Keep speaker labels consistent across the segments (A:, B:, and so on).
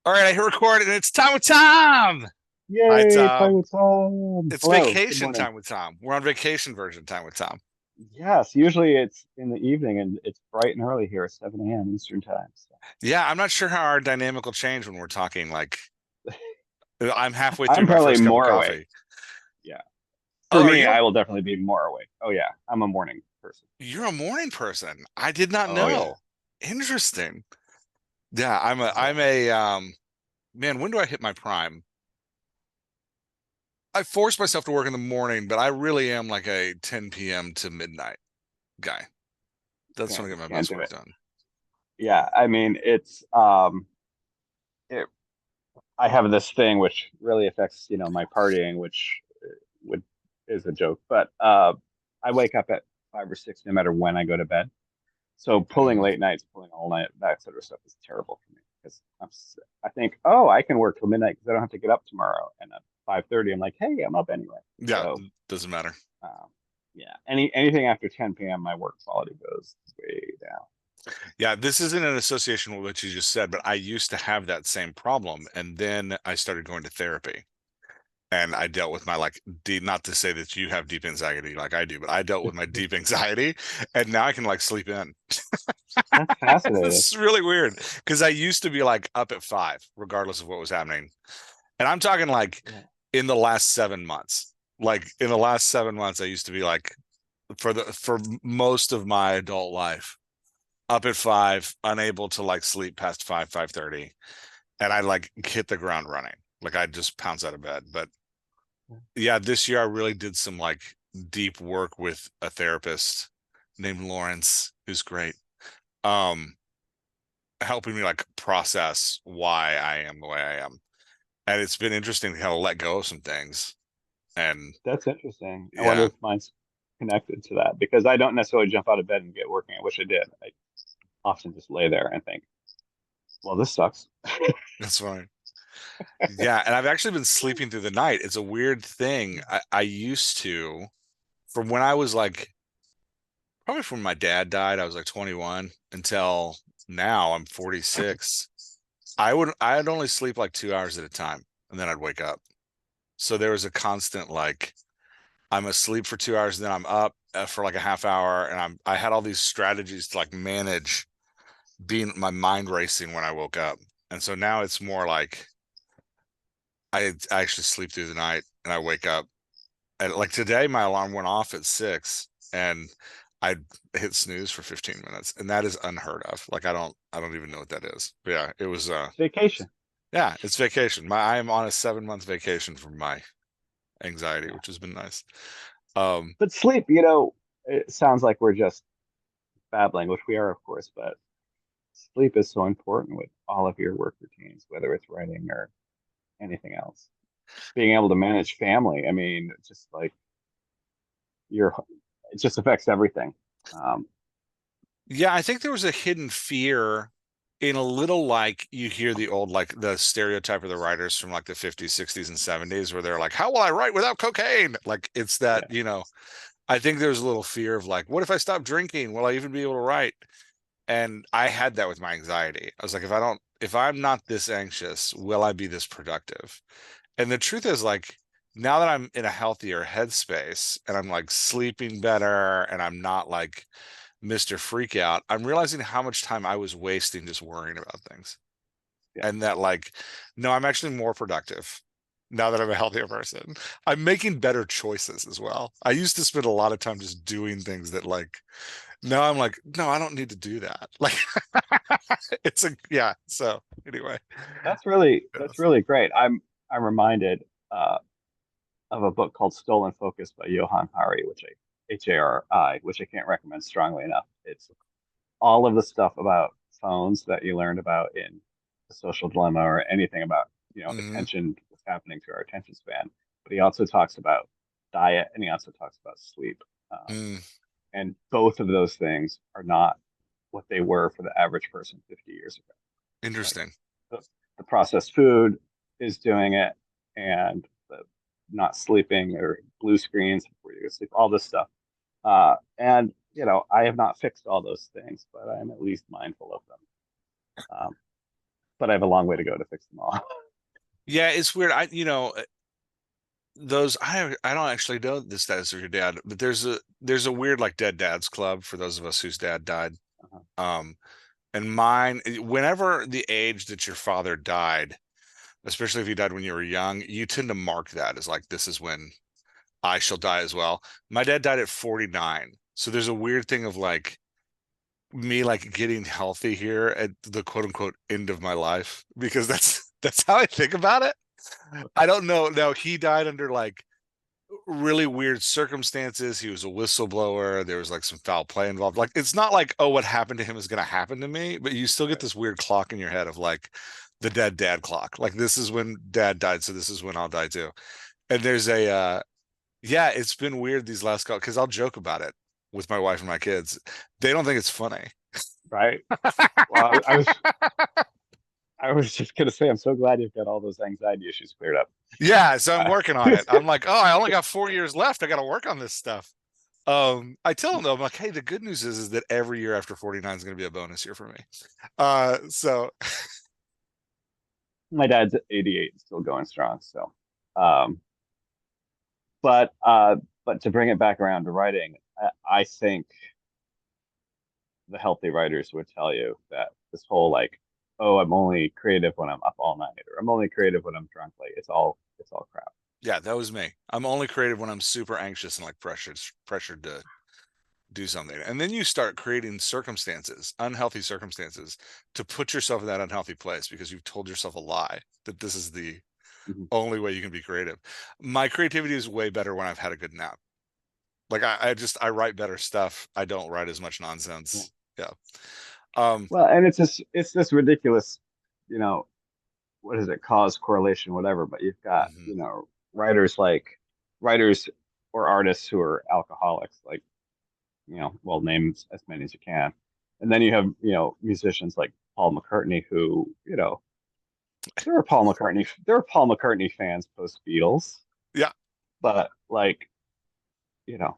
A: All right, I hit record and it's time with Tom. Hi,
B: Yay, time
A: Tom.
B: with Tom.
A: It's
B: Hello, good
A: vacation
B: morning.
A: time with Tom. We're on vacation version time with Tom.
B: Yes, usually it's in the evening and it's bright and early here at 7 a.m. Eastern time. So
A: Yeah, I'm not sure how our dynamic will change when we're talking. Like, I'm halfway
B: I'm
A: through my
B: probably
A: first cup of
B: more awake.
A: coffee.
B: Yeah. For
A: Oh, are
B: me,
A: you?
B: I will definitely be more awake. Oh yeah, I'm a morning person.
A: You're a morning person. I did not
B: Oh yeah.
A: know. Interesting. Yeah, I'm
B: So
A: a man, when do I hit my prime? I force myself to work in the morning, but I really am like a 10 p.m. to midnight guy. That's when I get my
B: can't
A: best
B: do
A: work
B: it.
A: done.
B: Yeah, I mean it's it, I have this thing which really affects, my partying, which would is a joke, but I wake up at 5 or 6 no matter when I go to bed. So pulling
A: Mm.
B: late nights, pulling all night, that sort of stuff is terrible for me because I think, oh, I can work till midnight because I don't have to get up tomorrow. And at 5:30, I'm like, hey, I'm up anyway.
A: Yeah,
B: So
A: doesn't matter.
B: yeah, anything after 10 p.m., my work quality goes way down.
A: Yeah, this isn't an association with what you just said, but I used to have that same problem. And then I started going to therapy and I dealt with my like deep, not to say that you have deep anxiety like I do, but I dealt with my deep anxiety and now I can like sleep in.
B: That's fascinating.
A: This is really weird because I used to be like up at 5, regardless of what was happening. And I'm talking like
B: Yeah.
A: in the last 7 months. Like in the last 7 months, I used to be like for most of my adult life up at 5, unable to like sleep past 5:30, and I like hit the ground running. Like I just pounce out of bed. But yeah, this year I really did some like deep work with a therapist named Lawrence, who's great. Um, Helping me like process why I am the way I am. And it's been interesting to kind of let go of some things. And
B: That's interesting. I wonder
A: yeah,
B: if mine's connected to that because I don't necessarily jump out of bed and get working. I wish I did. I often just lay there and think, well, this sucks.
A: that's fine. Yeah, and I've actually been sleeping through the night. It's a weird thing. I used to, from when I was like probably from my dad died, I was like 21 until now I'm 46. I'd only sleep like 2 hours at a time and then I'd wake up. So there was a constant like I'm asleep for 2 hours and then I'm up for like a half hour and I had all these strategies to like manage being my mind racing when I woke up. And so now it's more like I actually sleep through the night and I wake up. And like today, my alarm went off at 6 and I hit snooze for 15 minutes. And that is unheard of. Like I don't even know what that is. But yeah, it was
B: It's vacation.
A: yeah, it's vacation. I am on a 7 month vacation from my anxiety,
B: Yeah.
A: which has been nice. Um,
B: But sleep, it sounds like we're just babbling, which we are, of course, but sleep is so important with all of your work routines, whether it's writing or anything else. Being able to manage family, I mean, just like your, it just affects everything. Um,
A: yeah, I think there was a hidden fear in a little like you hear the old like the stereotype of the writers from like the 50s, 60s, and 70s where they're like, how will I write without cocaine? Like it's that,
B: yeah,
A: I think there's a little fear of like, what if I stop drinking? Will I even be able to write? And I had that with my anxiety. I was like, if I'm not this anxious, will I be this productive? And the truth is, like, now that I'm in a healthier headspace and I'm like sleeping better and I'm not like Mr. Freak Out, I'm realizing how much time I was wasting just worrying about things.
B: yeah,
A: And that, like, no, I'm actually more productive now that I'm a healthier person. I'm making better choices as well. I used to spend a lot of time just doing things that, like, now I'm like, no, I don't need to do that. Like, it's a, yeah. So, anyway,
B: that's
A: yes.
B: really great. I'm reminded of a book called Stolen Focus by Johann Hari, Hari, which I can't recommend strongly enough. It's all of the stuff about phones that you learned about in the social dilemma or anything about,
A: Hmm.
B: attention, what's happening to our attention span. But he also talks about diet and he also talks about sleep. Um,
A: Mm,
B: and both of those things are not what they were for the average person 50 years ago. Like
A: interesting.
B: the, the processed food is doing it and the not sleeping or blue screens before you go to sleep, all this stuff. And I have not fixed all those things, but I am at least mindful of them. but I have a long way to go to fix them all.
A: Yeah, it's weird. Those I don't actually know the status of your dad, but there's a weird like dead dads club for those of us whose dad died.
B: Uh-huh.
A: Um, and mine, whenever the age that your father died, especially if he died when you were young, you tend to mark that as like this is when I shall die as well. My dad died at 49. So there's a weird thing of like me like getting healthy here at the quote unquote end of my life because that's how I think about it. I don't know. Now he died under like really weird circumstances. He was a whistleblower. There was like some foul play involved. Like it's not like, oh, what happened to him is going to happen to me, but you still get
B: Right.
A: this weird clock in your head of like the dead dad clock. Like this is when dad died, so this is when I'll die too. And there's a yeah, it's been weird these last couple because I'll joke about it with my wife and my kids. They don't think it's funny.
B: Right. Well, I was just gonna say, I'm so glad you've got all those anxiety issues cleared up.
A: Yeah, so I'm
B: Uh,
A: working on it. I'm like, oh, I only got 4 years left. I got to work on this stuff. I tell them though, I'm like, hey, the good news is that every year after 49 is going to be a bonus year for me. So
B: my dad's 88 and still going strong. So, um, but uh, but to bring it back around to writing, I think the healthy writers would tell you that this whole like, oh, I'm only creative when I'm up all night, or I'm only creative when I'm drunk, like it's all crap.
A: yeah, that was me. I'm only creative when I'm super anxious and like pressured to do something. And then you start creating circumstances, unhealthy circumstances, to put yourself in that unhealthy place because you've told yourself a lie that this is the
B: Mhm.
A: only way you can be creative. My creativity is way better when I've had a good nap. Like I write better stuff. I don't write as much
B: Yeah.
A: nonsense. Yeah. Um,
B: Well, and it's this ridiculous, you know, what is it, cause correlation, whatever. But you've got
A: mhm.
B: writers like writers or artists who are alcoholics, like well, name as many as you can, and then you have musicians like Paul McCartney who there were Paul McCartney fans post Beatles,
A: Yeah.
B: but like you know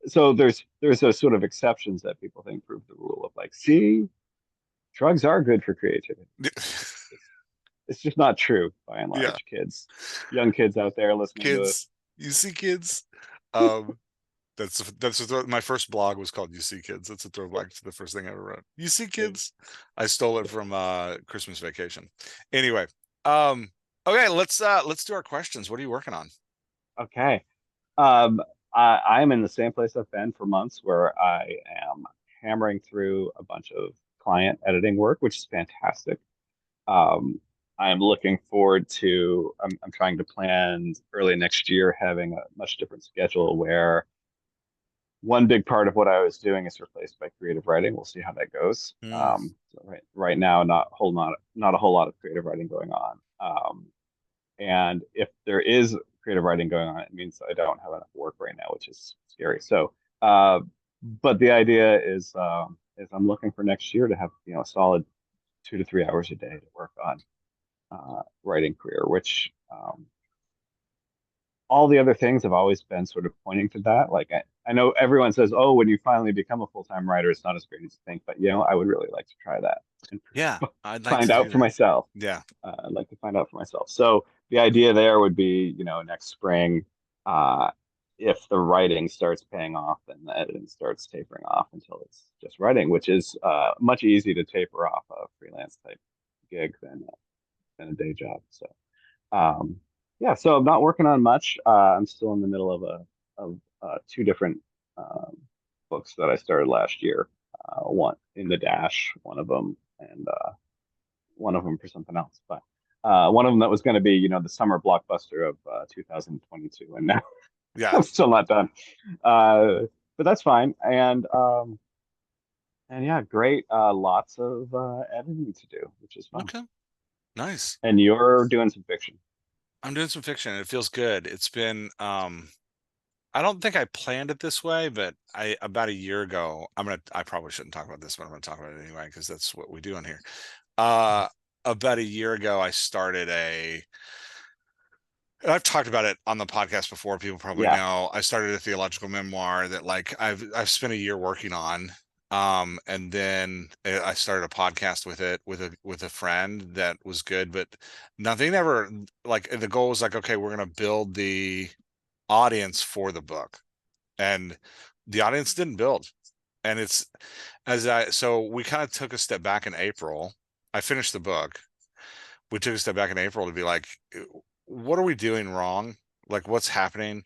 B: so there's those sort of exceptions that people think prove the rule of like, see, drugs are good for creativity. It's, it's just not true by and
A: Yeah.
B: large. Young kids out there listening to this.
A: Kids, you see kids. Um, my first blog was called "You See Kids." That's a throwback to the first thing I ever wrote. You see kids. I stole it from Christmas Vacation. Anyway, um, okay, let's do our questions. What are you working on?
B: Okay. Um, I'm in the same place I've been for months, where I am hammering through a bunch of client editing work, which is fantastic. Um, I'm looking forward to, I'm trying to plan early next year having a much different schedule where one big part of what I was doing is replaced by creative writing. We'll see how that goes.
A: Mm,
B: So right now, not a whole lot of creative writing going on. And if there is creative writing going on, it means I don't have enough work right now, which is scary. So, but the idea is I'm looking for next year to have a solid 2 to 3 hours a day to work on writing career, which all the other things have always been sort of pointing to that. Like I know everyone says, oh, when you finally become a full-time writer, it's not as great as you think, but I would really like to try that and
A: yeah, I'd like
B: find
A: to
B: out
A: do
B: for
A: that.
B: myself.
A: Yeah,
B: I'd like to find out for myself. So the idea there would be, next spring, uh, if the writing starts paying off, then the editing starts tapering off until it's just writing, which is much easier to taper off a freelance type gig than a day job. So um, yeah, so I'm not working on much. I'm still in the middle of two different um, books that I started last year. One in the dash, one of them, and one of them for something else. But one of them that was going to be, the summer blockbuster of 2022, and now
A: yeah.
B: I'm still not done. Uh, but that's fine. And yeah, great. Lots of editing to do, which is fun.
A: Okay, nice.
B: And you're doing some fiction.
A: I'm doing some fiction. It feels good. It's been I don't think I planned it this way, but I about a year ago, I probably shouldn't talk about this, but I'm gonna talk about it anyway because that's what we do in here. Uh about a year ago, I started and I've talked about it on the podcast before. People probably
B: Yeah.
A: know I started a theological memoir that like I've spent a year working on. And then I started a podcast with it with a friend that was good, but nothing ever like the goal was like, okay, we're gonna build the audience for the book. And the audience didn't build. And it's as I so we kind of took a step back in April. I finished the book. We took a step back in April to be like, what are we doing wrong? Like what's happening?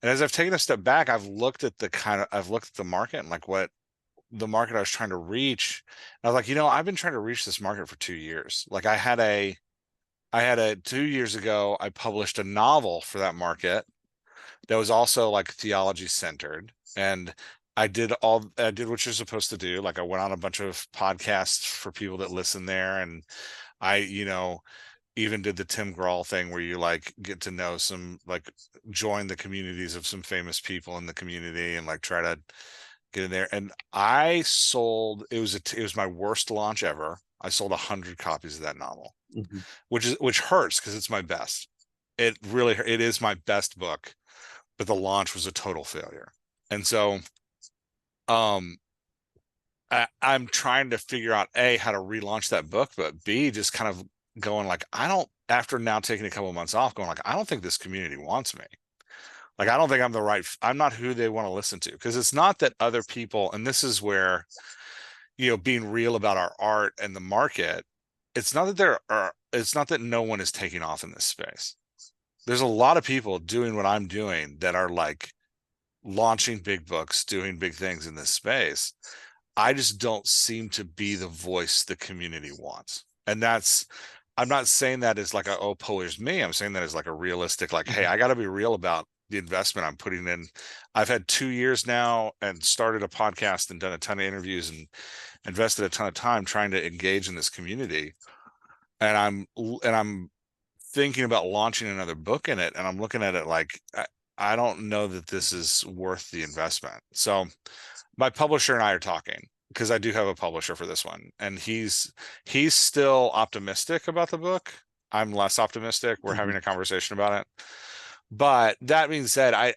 A: And as I've taken a step back, I've looked at the market and like what the market I was trying to reach. And I was like, I've been trying to reach this market for 2 years. Like I had a 2 years ago, I published a novel for that market that was also like theology centered. And I did what you're supposed to do. Like I went on a bunch of podcasts for people that listen there. And I even did the Tim Grohl thing where you like get to know some, like join the communities of some famous people in the community and like try to get in there. And I sold, it was my worst launch ever. I sold 100 copies of that novel,
B: Hmm.
A: which hurts because it's my best. It is my best book, but the launch was a total failure. And so um I'm trying to figure out A, how to relaunch that book, but B, just kind of going like, I don't, after now taking a couple of months off, going like, I don't think this community wants me. Like, I don't think I'm not who they want to listen to. Because it's not that other people, and this is where, being real about our art and the market, it's not that no one is taking off in this space. There's a lot of people doing what I'm doing that are like launching big books, doing big things in this space. I just don't seem to be the voice the community wants. And I'm not saying that as like oh, poor is me. I'm saying that as like a realistic, like, hey,
B: Hmm.
A: I got to be real about the investment I'm putting in. I've had 2 years now and started a podcast and done a ton of interviews and invested a ton of time trying to engage in this community. And I'm thinking about launching another book in it. And I'm looking at it like, I don't know that this is worth the investment. So my publisher and I are talking because I do have a publisher for this one, and he's still optimistic about the book. I'm less optimistic. We're
B: Hmm.
A: having a conversation about it. But that being said,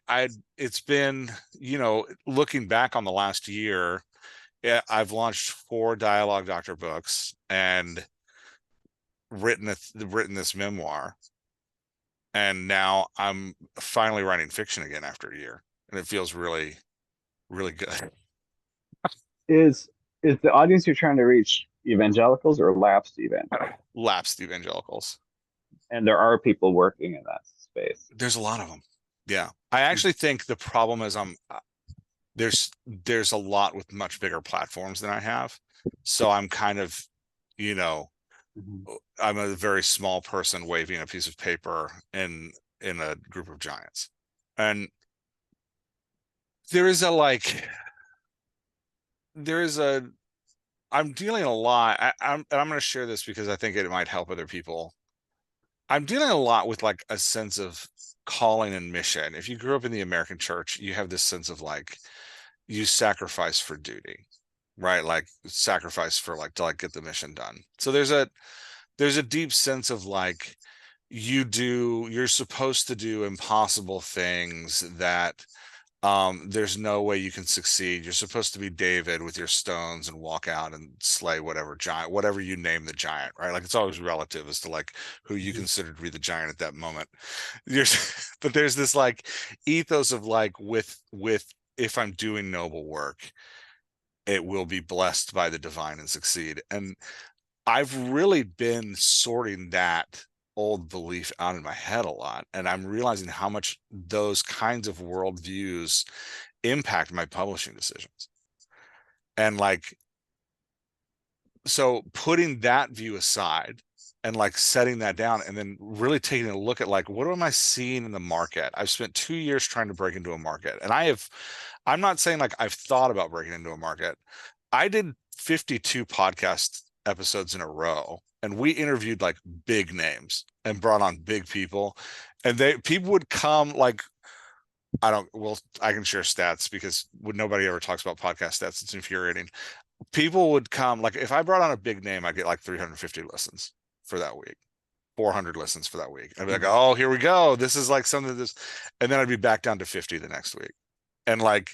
A: it's been, looking back on the last year, yeah, I've launched 4 dialogue doctor books and written this memoir, and now I'm finally writing fiction again after a year, and it feels really, really good.
B: Is the audience you're trying to reach evangelicals or lapsed evangelicals?
A: Lapsed evangelicals.
B: And there are people working in that space.
A: There's a lot of them. Yeah. I actually think the problem is there's a lot with much bigger platforms than I have. So I'm kind of, you know,
B: Mhm.
A: I'm a very small person waving a piece of paper in a group of giants. And there is a like there is a I'm dealing a lot. I'm going to share this because I think it might help other people. I'm dealing a lot with like a sense of calling and mission. If you grew up in the American church, you have this sense of like you sacrifice for duty, right? Like sacrifice for like to like get the mission done. So there's a deep sense of like you're supposed to do impossible things that there's no way you can succeed. You're supposed to be David with your stones and walk out and slay whatever giant, whatever you name the giant, right? Like it's always relative as to like who you
B: Mhm.
A: consider to be the giant at that moment. There's but there's this like ethos of like with if I'm doing noble work, it will be blessed by the divine and succeed. And I've really been sorting that old belief out in my head a lot. And I'm realizing how much those kinds of worldviews impact my publishing decisions. And like, so putting that view aside and like setting that down and then really taking a look at like, what am I seeing in the market? I've spent 2 years trying to break into a market. And I'm not saying like I've thought about breaking into a market. I did 52 podcast episodes in a row, and we interviewed like big names and brought on big people. And people would come like, I can share stats because when nobody ever talks about podcast stats, it's infuriating. People would come, like if I brought on a big name, I'd get like 350 listens for that week, 400 listens for that week. I'd be like,
B: Mhm.
A: oh, here we go. This is like something this, and then I'd be back down to 50 the next week. And like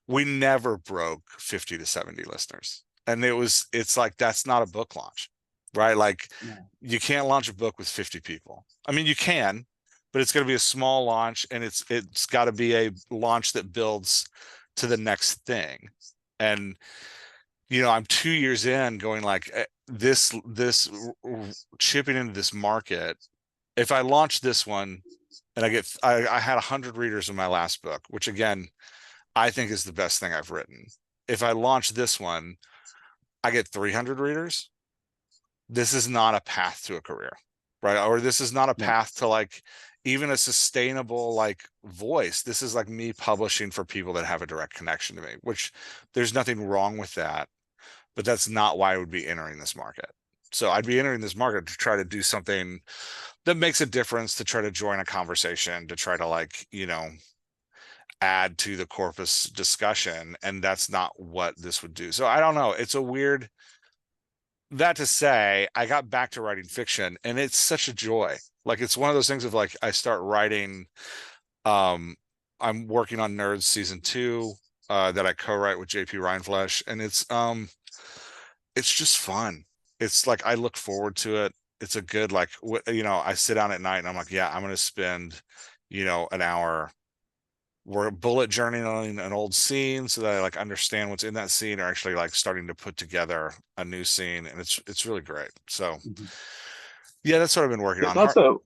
A: we never broke 50 to 70 listeners. And it's like that's not a book launch, right? Like
B: No.
A: you can't launch a book with 50 people. I mean, you can, but it's going to be a small launch, and it's got to be a launch that builds to the next thing. And I'm 2 years in going like this chipping into this market. If I launch this one and I had 100 readers in my last book, which again, I think is the best thing I've written. If I launch this one, I get 300 readers. This is not a path to a career, right? Or this is not a
B: No.
A: path to like even a sustainable like voice. This is like me publishing for people that have a direct connection to me, which there's nothing wrong with that, but that's not why I would be entering this market. So I'd be entering this market to try to do something that makes a difference, to try to join a conversation, to try to like, add to the corpus discussion. And that's not what this would do. So I don't know. It's a weird, that to say, I got back to writing fiction and it's such a joy. Like it's one of those things of like, I start writing, um, I'm working on Nerds season 2, that I co-write with JP Reinflesh. And it's just fun. It's like, I look forward to it. It's a good, like, I sit down at night and I'm like, yeah, I'm going to spend, an hour. We're bullet journaling an old scene so that I like understand what's in that scene, or actually like starting to put together a new scene, and it's really great. So
B: Mhm.
A: yeah, that's what I've been working
B: There's
A: on.
B: also,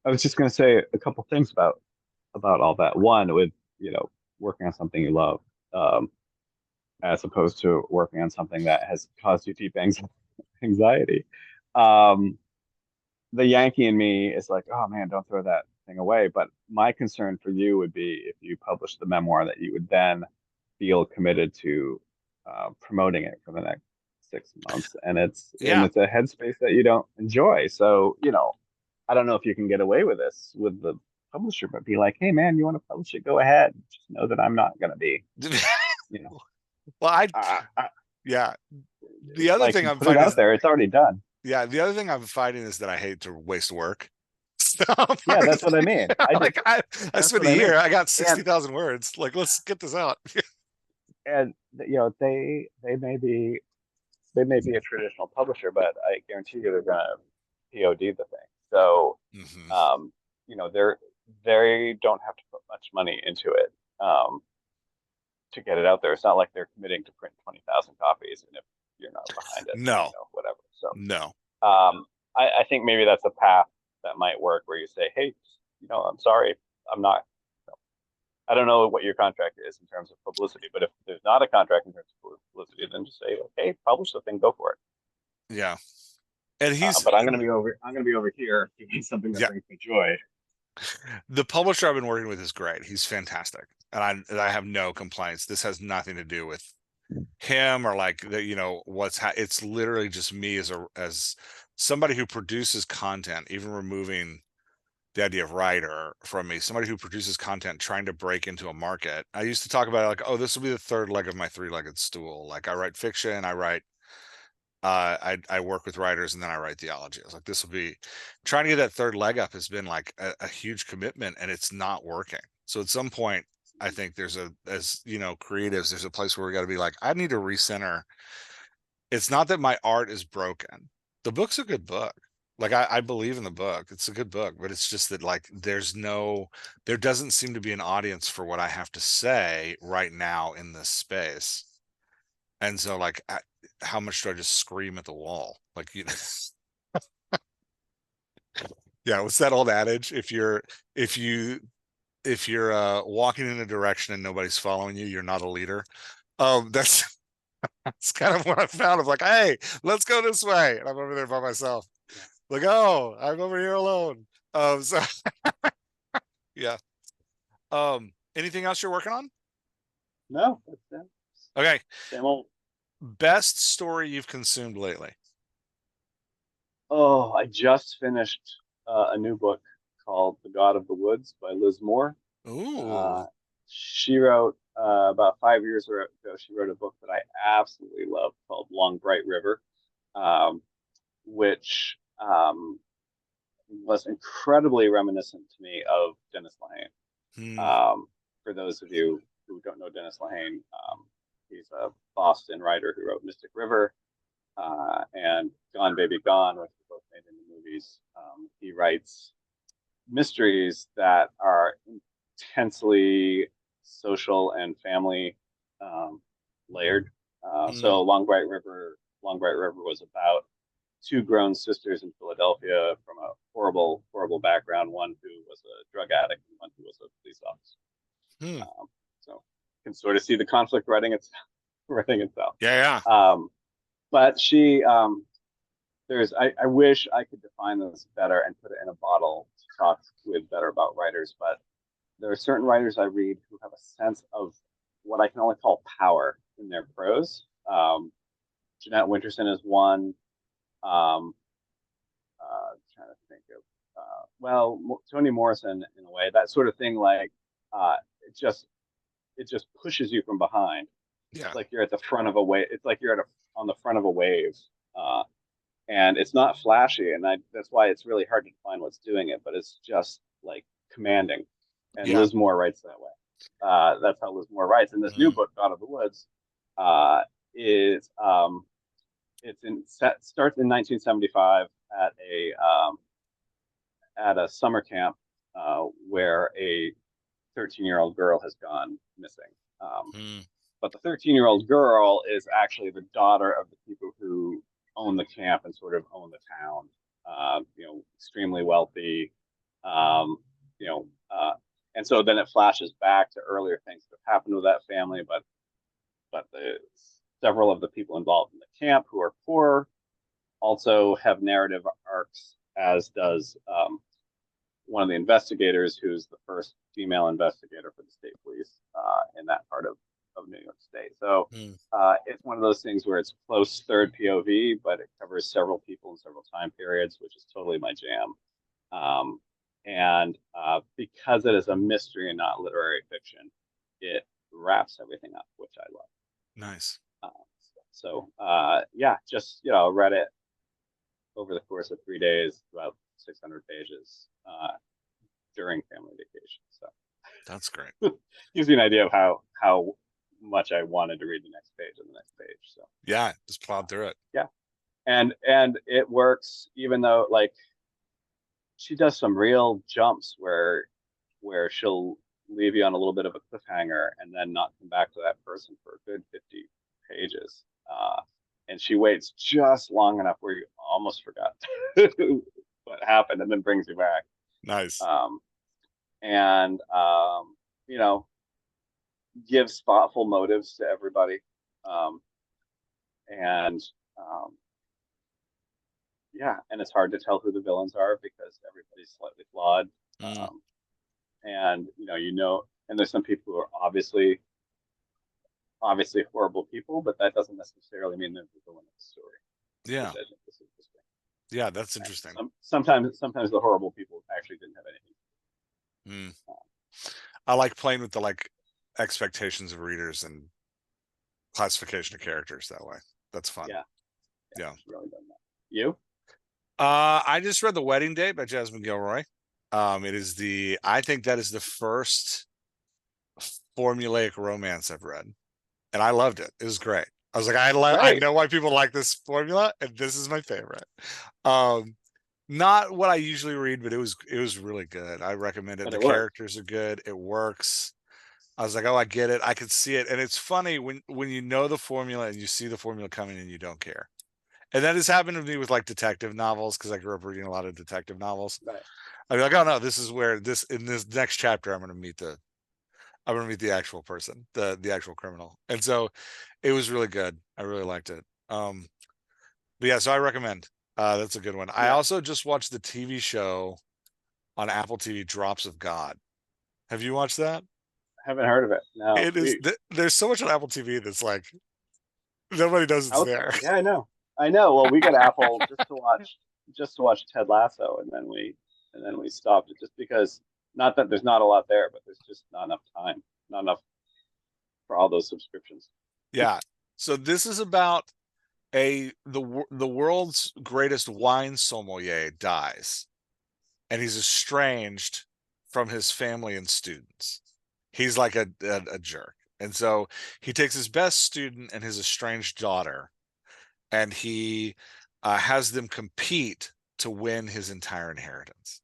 B: I was just going to say a couple things about all that. One, with working on something you love, um, as opposed to working on something that has caused you deep anxiety. Um, the Yankee in me is like, oh man, don't throw that thing away. But my concern for you would be if you published the memoir that you would then feel committed to promoting it for the next 6 months, and
A: Yeah.
B: it's a headspace that you don't enjoy. So I don't know if you can get away with this with the publisher, but be like, hey man, you want to publish it? Go ahead. Just know that I'm not going to be, you know,
A: Well,
B: I,
A: yeah. The other
B: like
A: thing I'm
B: put it
A: fighting
B: out
A: is,
B: there. It's already done.
A: yeah, the other thing I'm fighting is that I hate to waste work. So I'm
B: Yeah, that's what I mean.
A: like, I
B: That's
A: spent
B: what
A: a
B: I mean.
A: year, I got
B: And
A: 60,000 words. Like, let's get this out.
B: they may be a traditional publisher, but I guarantee you they're gonna POD the thing. So
A: Hmm.
B: um, they don't have to put much money into it to get it out there. It's not like they're committing to print 20,000 copies, and if you're not behind it,
A: No,
B: whatever. So
A: no.
B: I think maybe that's a path that might work where you say, hey, I'm sorry, I'm not. I don't know what your contract is in terms of publicity, but if there's not a contract in terms of publicity, then just say, okay, publish the thing, go for it.
A: Yeah. And
B: But I'm gonna be over here doing something that
A: yeah,
B: brings me joy.
A: the publisher I've been working with is great. He's fantastic. And I have no complaints. This has nothing to do with him or like it's literally just me as somebody who produces content, even removing the idea of writer from me, somebody who produces content trying to break into a market. I used to talk about it like, oh, this will be the third leg of my three-legged stool. Like I write fiction, I work with writers, and then I write theology. I was like, this will be trying to get that third leg up has been like a huge commitment, and it's not working. So at some point, I think as creatives, there's a place where we got to be like, I need to recenter. It's not that my art is broken. The book's a good book. Like I believe in the book. It's a good book, but it's just that like there doesn't seem to be an audience for what I have to say right now in this space. And so like how much do I just scream at the wall? Like yeah, what's that old adage? If you if you're walking in a direction and nobody's following you, you're not a leader. That's that's kind of what I found of like, hey, let's go this way. And I'm over there by myself.
B: Yeah.
A: Like, oh, I'm over here alone. So yeah. Anything else you're working on?
B: No, that's it.
A: Okay.
B: Same old.
A: Best story you've consumed lately.
B: Oh, I just finished a new book called The God of the Woods by Liz Moore.
A: Ooh.
B: Uh, she wrote about 5 years ago. She wrote a book that I absolutely love called Long Bright River, um, which was incredibly reminiscent to me of Dennis Lehane.
A: Hmm.
B: For those of you who don't know Dennis Lehane, he's a Boston writer who wrote Mystic River and Gone Baby Gone, which were both made into movies. He writes mysteries that are intensely social and family um, layered.
A: Hmm.
B: So Long Bright River was about two grown sisters in Philadelphia from a horrible, horrible background. One who was a drug addict and one who was a police officer.
A: Hmm.
B: So you can sort of see the conflict writing itself. Writing itself.
A: Yeah, yeah.
B: Um, but I wish I could define this better and put it in a bottle to talk with better about writers, but there are certain writers I read who have a sense of what I can only call power in their prose. Jeanette Winterson is one. Trying to think of, Toni Morrison in a way, that sort of thing. Like it just pushes you from behind. It's
A: Yeah.
B: like you're at the front of a wave. It's like you're on the front of a wave. Uh, and it's not flashy, and that's why it's really hard to define what's doing it, but it's just like commanding. And
A: Yeah.
B: Liz Moore writes that way. That's how Liz Moore writes. And this new
A: Mm.
B: book, God of the Woods, uh, is starts in 1975 at a summer camp where a 13-year-old girl has gone missing.
A: Mm.
B: But the 13-year-old girl is actually the daughter of the people who own the camp and sort of own the town. Extremely wealthy. Um, you know, and so then it flashes back to earlier things that have happened with that family, but several of the people involved in the camp who are poor also have narrative arcs, as does one of the investigators, who's the first female investigator for the state police in that part of New York State. So
A: Mm.
B: it's one of those things where it's close third POV, but it covers several people in several time periods, which is totally my jam. And because it is a mystery and not literary fiction, it wraps everything up, which I love.
A: Nice.
B: Yeah, just read it over the course of 3 days, about 600 pages during family vacation. So
A: That's great.
B: gives you an idea of how much I wanted to read the next page and the next page. So
A: Yeah, just plowed through it.
B: yeah, and it works, even though like she does some real jumps where she'll leave you on a little bit of a cliffhanger and then not come back to that person for a good 50 pages. And she waits just long enough where you almost forgot what happened and then brings you back.
A: Nice.
B: Um, and you know, gives thoughtful motives to everybody. Um, and Yeah, and it's hard to tell who the villains are because everybody's slightly flawed.
A: Mm.
B: Um, and and there's some people who are obviously horrible people, but that doesn't necessarily mean they're the villain of the story, which
A: Yeah.
B: I think is interesting.
A: Yeah, that's
B: And
A: interesting.
B: sometimes the horrible people actually didn't have anything.
A: Mm.
B: Uh,
A: I like playing with the like expectations of readers and classification of characters that way. That's fun.
B: yeah, yeah,
A: Yeah.
B: it's really done that. You?
A: I just read The Wedding Date by Jasmine Gilroy. I think that is the first formulaic romance I've read, and I loved it. It was great. I was like, I
B: Great,
A: know why people like this formula, and this is my favorite. Um, Not what I usually read, but it was really good. I recommend it.
B: but
A: The
B: it worked.
A: characters are good. It works. I was like, oh, I get it. I could see it, and it's funny when you know the formula and you see the formula coming and you don't care. And that has happened to me with like detective novels because I grew up reading a lot of detective novels.
B: Right.
A: I'd be like, oh no, this is where this in this next chapter I'm gonna meet the actual person, the actual criminal. And so it was really good. I really liked it. But yeah, so I recommend. That's a good one. I
B: Yeah,
A: also just watched the TV show on Apple TV, Drops of God. Have you watched that?
B: haven't heard of it. No,
A: It is there's so much on Apple TV that's like nobody knows it's
B: out
A: there.
B: there. Yeah, I know. I know. Well, we got Apple just to watch Ted Lasso, and then we stopped it just because, not that there's not a lot there, but there's just not enough time, not enough for all those subscriptions.
A: Yeah. So this is about the world's greatest wine sommelier dies, and he's estranged from his family and students. He's like a jerk. And so he takes his best student and his estranged daughter, and he has them compete to win his entire inheritance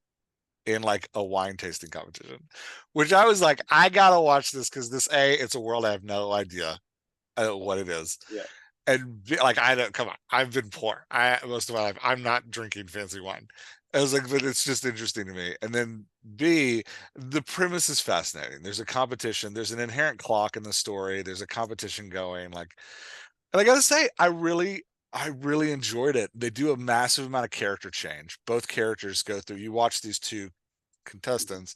A: in like a wine tasting competition, which I was like, I gotta watch this because this it's a world I have no idea what it is.
B: Yeah.
A: And like, I don't, come on, I've been poor. Most of my life, I'm not drinking fancy wine. I was like, but it's just interesting to me. And then B, the premise is fascinating. There's a competition. There's an inherent clock in the story. There's a competition going. Like, and I gotta say, I really enjoyed it. They do a massive amount of character change. Both characters go through. You watch these two contestants.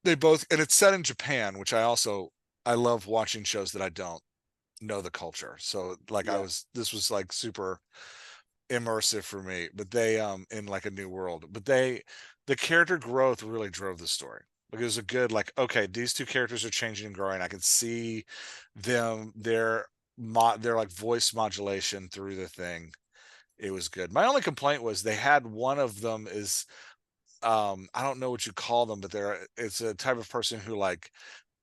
A: They both, and it's set in Japan, which I love watching shows that I don't know the culture. So like
B: Yeah.
A: this was like super immersive for me, but they in like a new world. But the character growth really drove the story. Like it was a good, like, okay, these two characters are changing and growing. I can see them their like voice modulation through the thing. It was good. My only complaint was they had one of them is I don't know what you call them, but it's a type of person who like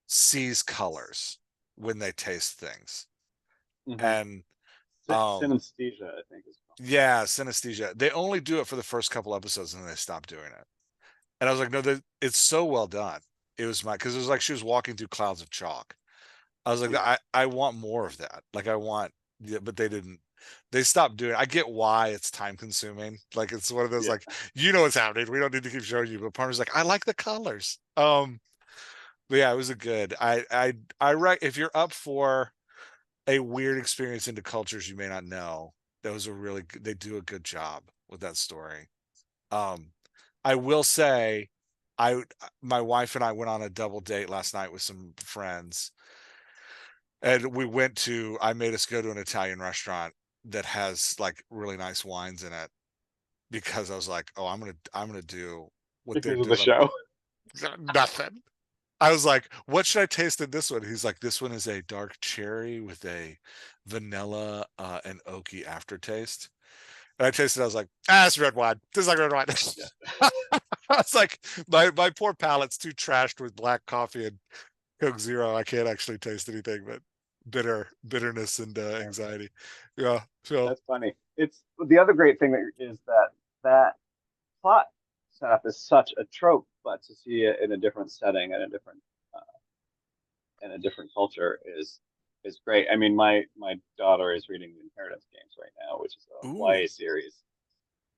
A: sees colors when they taste things.
B: Hmm.
A: And um
B: Synesthesia, I think is called.
A: yeah, synesthesia. They only do it for the first couple episodes and then they stop doing it. And I was like, no, it's so well done. It was because it was like she was walking through clouds of chalk. I was like,
B: Yeah.
A: I want more of that. Like I want, yeah, but they didn't. They stopped doing it. I get why it's time consuming. Like it's one of those
B: Yeah.
A: like, you know what's happening. We don't need to keep showing you. But part of like, I like the colors. But yeah, it was a good. If you're up for a weird experience into cultures you may not know, that was a really good, they do a good job with that story. Um, I will say, I my wife and I went on a double date last night with some friends, and I made us go to an Italian restaurant that has like really nice wines in it because I was like, oh, I'm gonna do what they're
B: Because of the
A: doing.
B: show.
A: Nothing. I was like, what should I taste in this one? He's like, this one is a dark cherry with a vanilla and oaky aftertaste. And I tasted it, I was like, it's red wine. This is like red wine.
B: Yeah.
A: I was like, my poor palate's too trashed with black coffee and Coke Zero. I can't actually taste anything but bitterness and anxiety. Yeah. So
B: That's funny. It's the other great thing that is that that plot setup is such a trope, but to see it in a different setting and a different culture is great. I mean, my daughter is reading the Inheritance Games right now, which is a
A: ooh,
B: YA series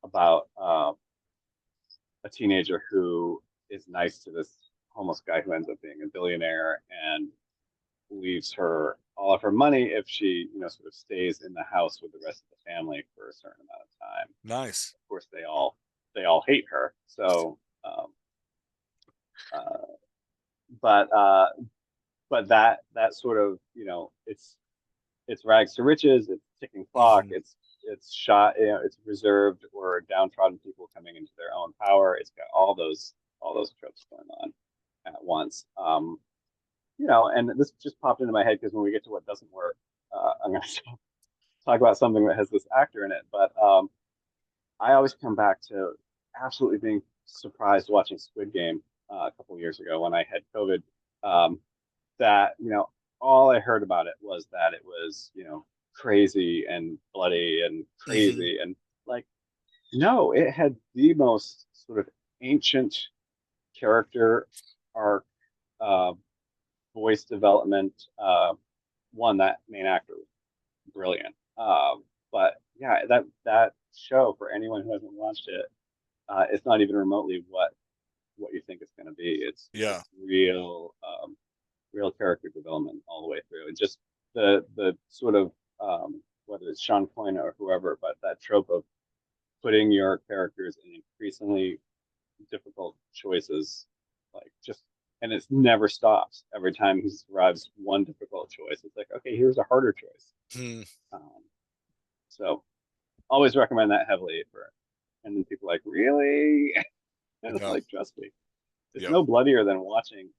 B: about a teenager who is nice to this homeless guy who ends up being a billionaire and leaves her all of her money if she, sort of stays in the house with the rest of the family for a certain amount of time.
A: nice.
B: Of course, they all hate her. So, uh, but that sort of, it's rags to riches. It's ticking clock.
A: Hmm.
B: It's shot. It's reserved or downtrodden people coming into their own power. It's got all those tropes going on at once. And this just popped into my head because when we get to what doesn't work, I'm going to talk about something that has this actor in it. But I always come back to absolutely being surprised watching Squid Game a couple years ago when I had COVID. Um, that all I heard about it was that it was crazy and bloody and
A: Hmm.
B: crazy and like no, it had the most sort of ancient character arc, uh, voice development. One, that main actor was brilliant. But yeah, that show for anyone who hasn't watched it, it's not even remotely what you think it's going to be.
A: Yeah.
B: It's real character development all the way through, and just the sort of whether it's Sean Coyne or whoever, but that trope of putting your characters in increasingly difficult choices, like just and it never stops. Every time he arrives one difficult choice, it's like, okay, here's a harder choice.
A: Hmm.
B: Um, so always recommend that heavily for. And then people are like, really? And it's
A: Yeah.
B: like, trust me, it's
A: Yep.
B: no bloodier than watching,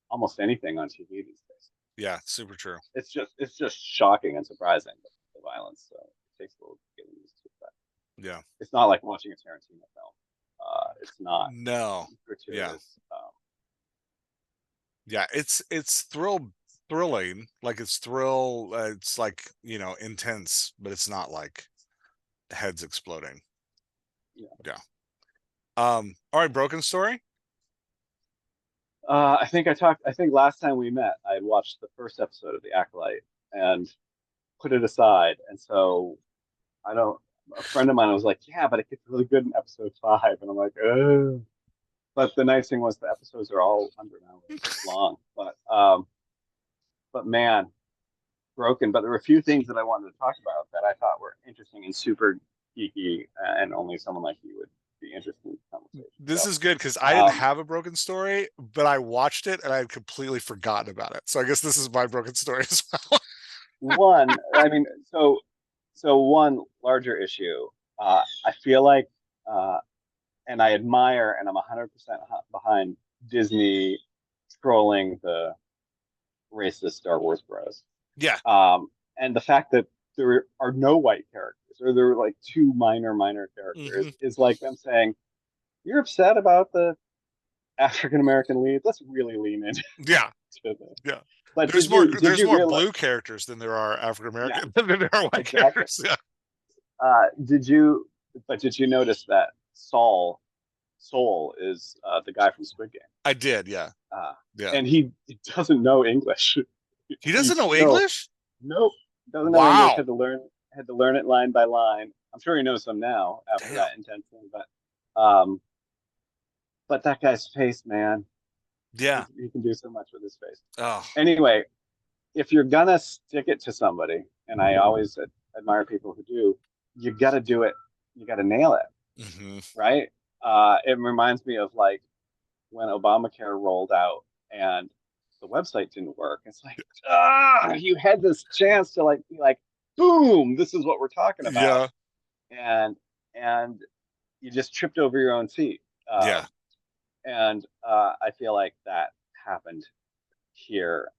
B: almost anything on TV these days.
A: Yeah. Super true.
B: It's just shocking and surprising the violence. So it takes a little getting used to, but
A: Yeah.
B: it's not like watching a Tarantino film. it's not
A: No. Yeah.
B: gratuitous.
A: Yeah. It's thrilling. Like it's thrill. It's like, intense, but it's not like heads exploding.
B: Yeah.
A: Yeah. All right. Broken Story.
B: I think last time we met, I had watched the first episode of The Acolyte and put it aside. And so I don't, a friend of mine was like, yeah, but it gets really good in episode five. And I'm like, oh. But the nice thing was the episodes are all under an hour long. But man, broken. But there were a few things that I wanted to talk about that I thought were interesting and super geeky, and only someone like you would be interested in the conversation.
A: This
B: So,
A: is good because I didn't
B: um,
A: have a broken story, but I watched it and I had completely forgotten about it. So I guess this is my broken story as well.
B: one, I mean, so one larger issue. I feel like, uh, and I admire, and I'm 100% behind Disney trolling the racist Star Wars bros.
A: Yeah.
B: And the fact that there are no white characters, or there are like two minor characters,
A: Hmm.
B: is like them saying, "You're upset about the African American lead. Let's really lean into
A: Yeah.
B: this."
A: Yeah.
B: But did
A: There's
B: you
A: more
B: realize?
A: blue characters than there are African
B: Yeah,
A: American than there are white
B: exactly.
A: characters. Yeah.
B: Did you? But did you notice that Soul is the guy from Squid Game?
A: I did, yeah.
B: Uh,
A: Yeah.
B: and he doesn't know English.
A: He
B: He
A: doesn't know
B: still
A: English?
B: nope doesn't know English.
A: Wow.
B: Had to learn it line by line. I'm sure he knows some now after
A: Damn.
B: that intense thing, um, but that guy's face, man,
A: Yeah.
B: he can do so much with his face.
A: Oh.
B: Anyway, if you're gonna stick it to somebody, and I always admire people who do, you got to do it. You got to nail it,
A: Hmm.
B: right? It reminds me of like when Obamacare rolled out and the website didn't work. It's like, you had this chance to like be like, boom, this is what we're talking about,
A: Yeah.
B: and and you just tripped over your own feet.
A: Yeah.
B: And I feel like that happened here.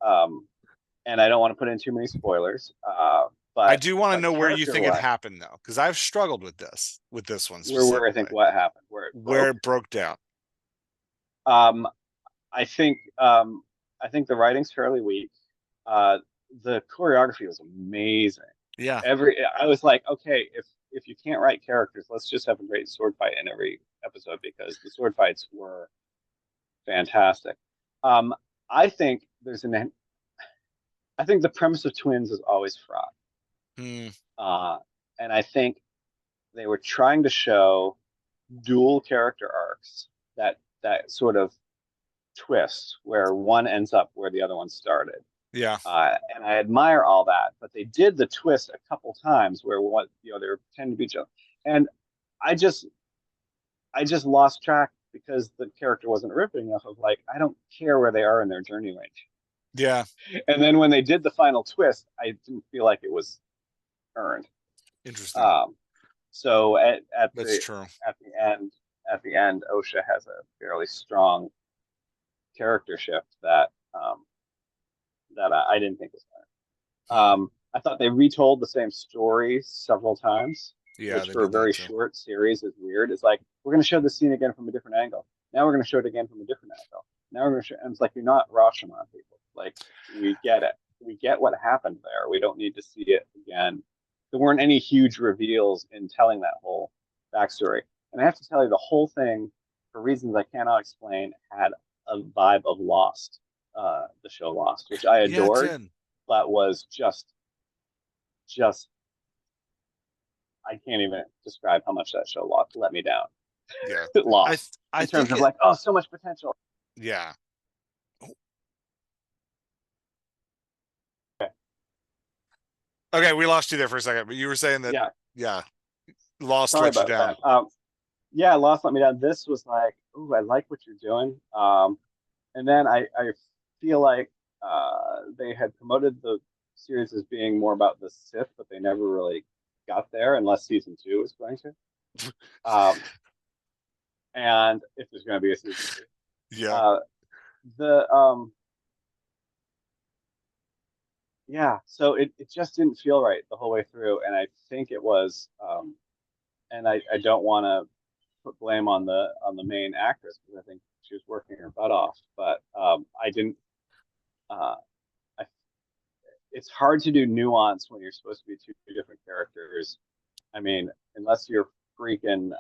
B: And I don't want to put in too many spoilers,
A: I
B: but
A: do want to know where you
B: character
A: think it
B: wise,
A: happened though, because I've struggled with this one
B: where I think
A: specifically.
B: what happened, where it
A: Where
B: broke.
A: it broke down.
B: Um, I think I think the writing's fairly weak. Uh, the choreography was amazing.
A: Yeah.
B: I was like, okay, if you can't write characters, let's just have a great sword fight in every episode because the sword fights were fantastic. Um, I think I think the premise of twins is always fraught,
A: Hmm.
B: uh, and I think they were trying to show dual character arcs that sort of twist where one ends up where the other one started.
A: Yeah.
B: And I admire all that, but they did the twist a couple times where what they were pretending to be each other, and I just I just lost track because the character wasn't ripping enough of like I don't care where they are in their journey range.
A: Yeah.
B: And then when they did the final twist, I didn't feel like it was earned.
A: Interesting.
B: Um, so
A: That's true.
B: at the end at the end, OSHA has a fairly strong character shift that I didn't think was earned.
A: Hmm.
B: I thought they retold the same story several times,
A: Yeah,
B: which
A: they
B: for a
A: did that
B: very
A: too.
B: short series is weird. It's like we're going to show the scene again from a different angle. Now we're going to show it again from a different angle. Now we're going to show, and it's like you're not Rashomon people. Like we get it. We get what happened there. We don't need to see it again. There weren't any huge reveals in telling that whole backstory. And I have to tell you, the whole thing, for reasons I cannot explain, had a vibe of Lost, the show Lost, which I
A: Yeah, it
B: adored,
A: did.
B: but was just I can't even describe how much that show let me down.
A: Yeah. I
B: Lost
A: I
B: in terms
A: think
B: of
A: it
B: like, oh, so much potential.
A: yeah.
B: Okay.
A: Okay, we lost you there for a second, but you were saying that
B: Yeah,
A: yeah, Lost
B: sorry
A: let you
B: about
A: down.
B: that. Yeah, Lost let me down. This was like, oh, I like what you're doing. And then I feel like they had promoted the series as being more about the Sith, but they never really got there unless season two was going to. Um, and if there's going to be a season two,
A: Yeah.
B: uh, the yeah, so it just didn't feel right the whole way through, and I think it was, and I don't want to. put blame on the main actress because I think she was working her butt off. But I didn't. Uh, I, it's hard to do nuance when you're supposed to be two different characters. I mean, unless you're freaking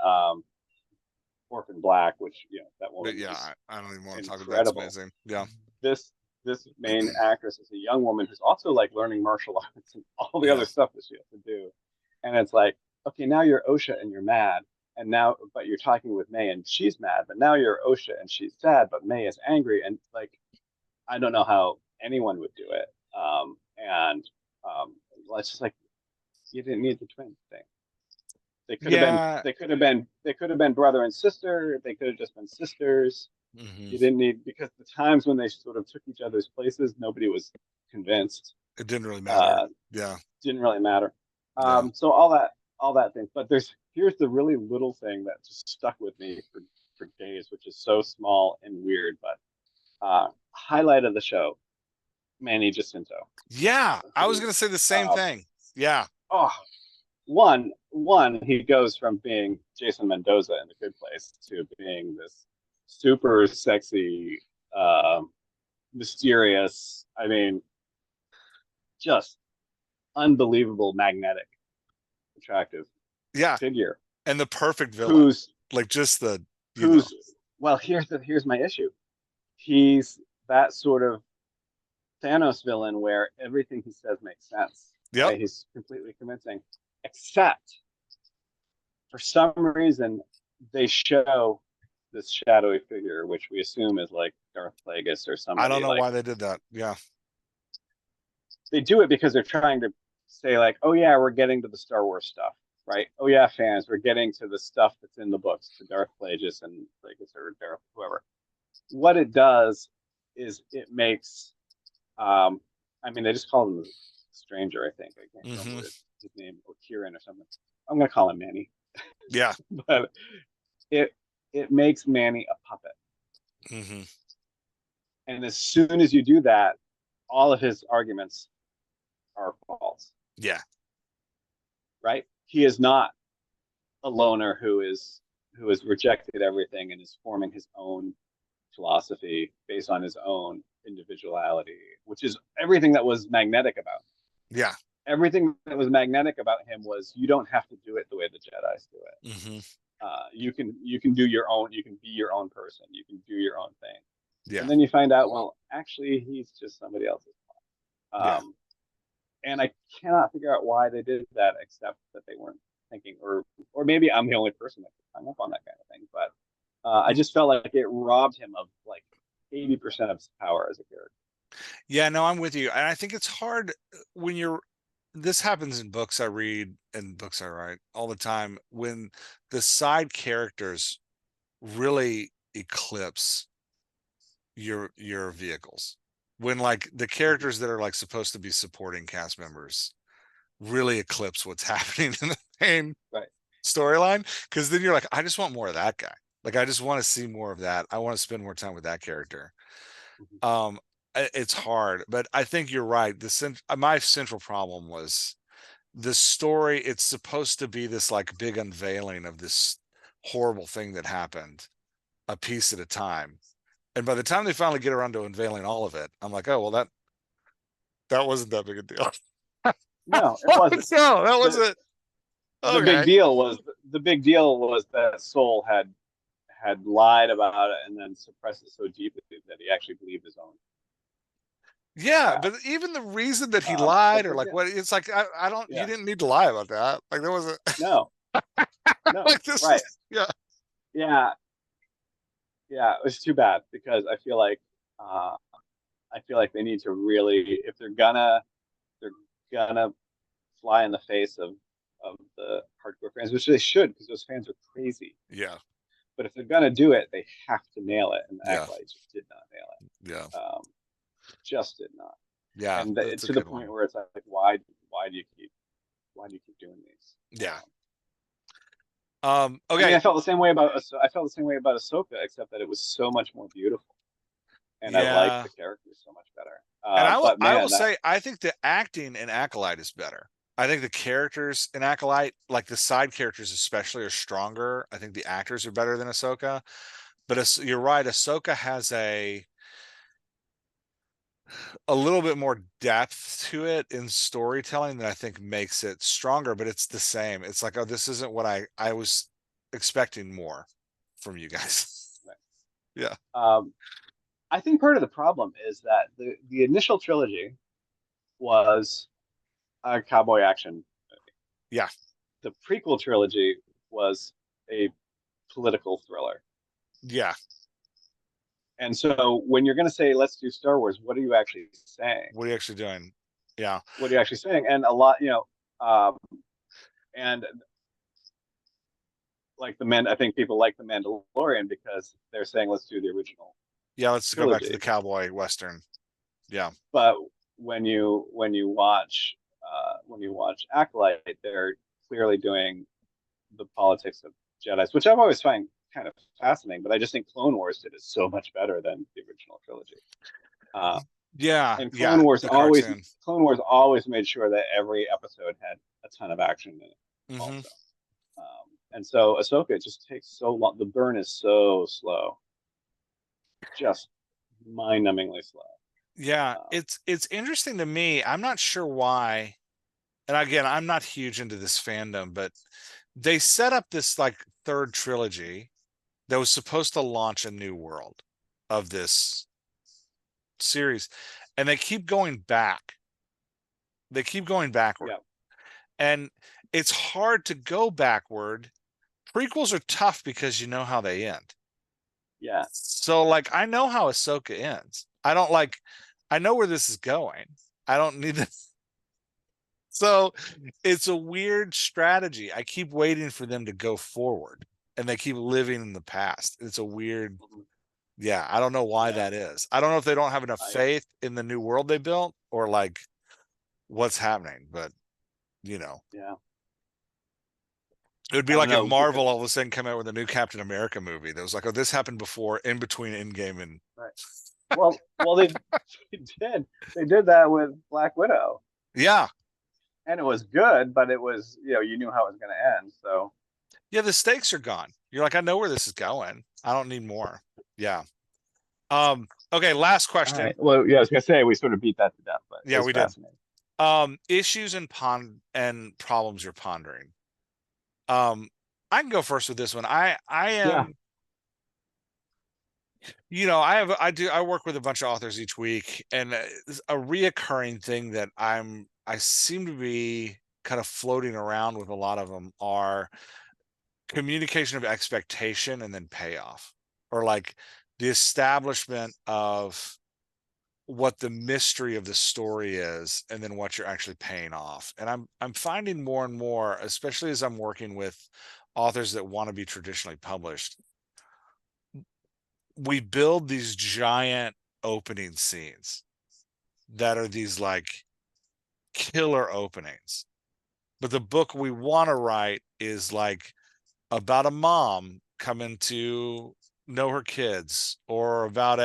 B: Orphan Black, which that
A: But
B: woman
A: yeah,
B: is
A: I don't even want to talk about that. It's
B: incredible.
A: amazing. Yeah.
B: This this main actress is a young woman who's also like learning martial arts and all the
A: Yeah.
B: other stuff that she has to do. And it's like, okay, now you're OSHA and you're mad. And now, but you're talking with May and she's mad. But now you're OSHA and she's sad, but May is angry. And like, I don't know how anyone would do it. And it's just like, you didn't need the twin thing. They could have been,
A: Yeah.
B: they could have been brother and sister. They could have just been sisters.
A: Hmm.
B: You didn't need, because the times when they sort of took each other's places, nobody was convinced.
A: It didn't really matter.
B: Uh,
A: Yeah.
B: didn't really matter.
A: Yeah.
B: So all that thing. But here's the really little thing that just stuck with me for days, which is so small and weird, but highlight of the show, Manny Jacinto.
A: Yeah. I was
B: Who
A: gonna say the same
B: um,
A: thing. Yeah.
B: oh one he goes from being Jason Mendoza in The Good Place to being this super sexy, mysterious. I mean, just unbelievable, magnetic, attractive
A: Yeah.
B: figure
A: And the perfect villain.
B: who's
A: Like just the,
B: who's well, here's my issue. He's that sort of Thanos villain where everything he says makes sense.
A: Yep.
B: Right? He's completely convincing, except for some reason they show this shadowy figure, which we assume is like Darth Plagueis or
A: I don't
B: somebody.
A: know
B: Like
A: why they did that. Yeah.
B: they do it because they're trying to say like, oh yeah, we're getting to the Star Wars stuff, right? Oh yeah, fans, we're getting to the stuff that's in the books, to Darth Plagueis and Plagueis or Darth whoever. What it does is it makes, I mean, they just call him the Stranger, I think. I can't remember
A: Hmm.
B: his name, or Kieran or something. I'm gonna call him Manny,
A: Yeah.
B: but it it makes Manny a puppet,
A: Hmm.
B: and as soon as you do that, all of his arguments are false,
A: Yeah.
B: right? He is not a loner who has rejected everything and is forming his own philosophy based on his own individuality, which is everything that was magnetic about him.
A: Yeah.
B: Everything that was magnetic about him was you don't have to do it the way the Jedi's do it.
A: Hmm.
B: You can do your own. You can be your own person. You can do your own thing.
A: Yeah.
B: And then you find out, well, actually, he's just somebody else's.
A: Yeah.
B: Um, and I cannot figure out why they did that, except that they weren't thinking, or maybe I'm the only person that hung up on that kind of thing. But I just felt like it robbed him of like 80% of his power as a character.
A: Yeah, no, I'm with you. And I think it's hard when you're, this happens in books I read and books I write all the time, when the side characters really eclipse your vehicles. When like the
B: Mm-hmm.
A: characters that are like supposed to be supporting cast members really eclipse what's happening in the main
B: Right.
A: storyline. Because then you're like, I just want more of that guy. Like I just want to see more of that. I want to spend more time with that character.
B: Mm-hmm.
A: um it's hard, but I think you're right. My central problem was the story. It's supposed to be this like big unveiling of this horrible thing that happened, a piece at a time, and by the time they finally get around to unveiling all of it, I'm like, oh well, that wasn't that big a deal.
B: No, it
A: No,
B: wasn't.
A: that
B: the
A: wasn't.
B: the big
A: Okay.
B: deal was the big deal was that Soul had lied about it and then suppressed it so deeply that he actually believed his own
A: Yeah,
B: crap.
A: but even the reason that he lied,
B: But
A: or
B: they
A: like
B: did.
A: what, it's like I don't, you
B: Yeah.
A: didn't need to lie about that. Like there was a
B: No. No.
A: like this
B: Right.
A: is, yeah.
B: Yeah. Yeah. It was too bad because uh, I feel like they need to really, if they're gonna fly in the face of the hardcore fans, which they should, because those fans are crazy.
A: Yeah.
B: But if they're gonna do it, they have to nail it, and the
A: Yeah.
B: Acolyte just did not nail
A: Yeah.
B: it. Just did not.
A: Yeah,
B: And
A: that's a
B: to the
A: good
B: point
A: one.
B: where it's like, why do you keep doing these?
A: Yeah.
B: I mean,
A: Okay.
B: I felt the same way about Ahsoka, except that it was so much more beautiful, and I liked
A: Yeah.
B: the characters so much better.
A: And
B: But
A: I will
B: man, that
A: say I think the acting in Acolyte is better. I think the characters in Acolyte, like the side characters especially, are stronger. I think the actors are better than Ahsoka. But you're right, Ahsoka has a little bit more depth to it in storytelling that I think makes it stronger, but it's the same. It's like, oh, this isn't what I was expecting more from you guys. Yeah.
B: Um, I think part of the problem is that the initial trilogy was a cowboy action.
A: Yeah.
B: The prequel trilogy was a political thriller.
A: Yeah.
B: And so when you're going to say let's do Star Wars, what are you actually saying?
A: What are you actually doing? Yeah.
B: What are you actually saying? And a lot, and like the men, I think people like the Mandalorian because they're saying let's do the original
A: Yeah, let's go back to the
B: trilogy.
A: cowboy western. Yeah.
B: But when you watch Acolyte, they're clearly doing the politics of Jedi's, which I've always find kind of fascinating. But I just think Clone Wars did it so much better than the original trilogy. Uh,
A: Yeah.
B: and
A: Yeah. The cartoon.
B: Clone Wars always made sure that every episode had a ton of action in it.
A: Hmm.
B: Also, and so Ahsoka just takes so long. The burn is so slow, just mind-numbingly slow.
A: Yeah.
B: Um,
A: It's interesting to me. I'm not sure why. And again, I'm not huge into this fandom, but they set up this like third trilogy that was supposed to launch a new world of this series, and they keep going back. They keep going backward.
B: yeah,
A: And it's hard to go backward. Prequels are tough because you know how they end.
B: yeah,
A: So like I know how Ahsoka ends. I know where this is going. I don't need this. So it's a weird strategy. I keep waiting for them to go forward and they keep living in the past. It's a weird, yeah, I don't know why
B: yeah.
A: that is. I don't know if they don't have enough
B: I
A: faith in the new world they built or like what's happening, but you know,
B: yeah.
A: it would be
B: I don't
A: like if
B: know because
A: Marvel all of a sudden came out with a new Captain America movie that was like, oh, this happened before in between Endgame and
B: right. Well, they did they did that with Black Widow,
A: yeah.
B: and it was good, but it was you knew how it was going to end. So
A: Yeah, the stakes are gone. You're like, I know where this is going. I don't need more. Yeah. Okay, last
B: all
A: question.
B: right. Well, yeah, I was going to say we sort of beat that to death, but it
A: Yeah,
B: was
A: we did.
B: fascinating.
A: Issues and problems you're pondering. Um, I can go first with this one. I
B: Yeah.
A: am, I work with a bunch of authors each week, and a reoccurring thing that I seem to be kind of floating around with a lot of them are communication of expectation and then payoff, or like the establishment of what the mystery of the story is and then what you're actually paying off. And I'm finding more and more, especially as I'm working with authors that want to be traditionally published, we build these giant opening scenes that are these like killer openings. But the book we want to write is like about a mom coming to know her kids, or about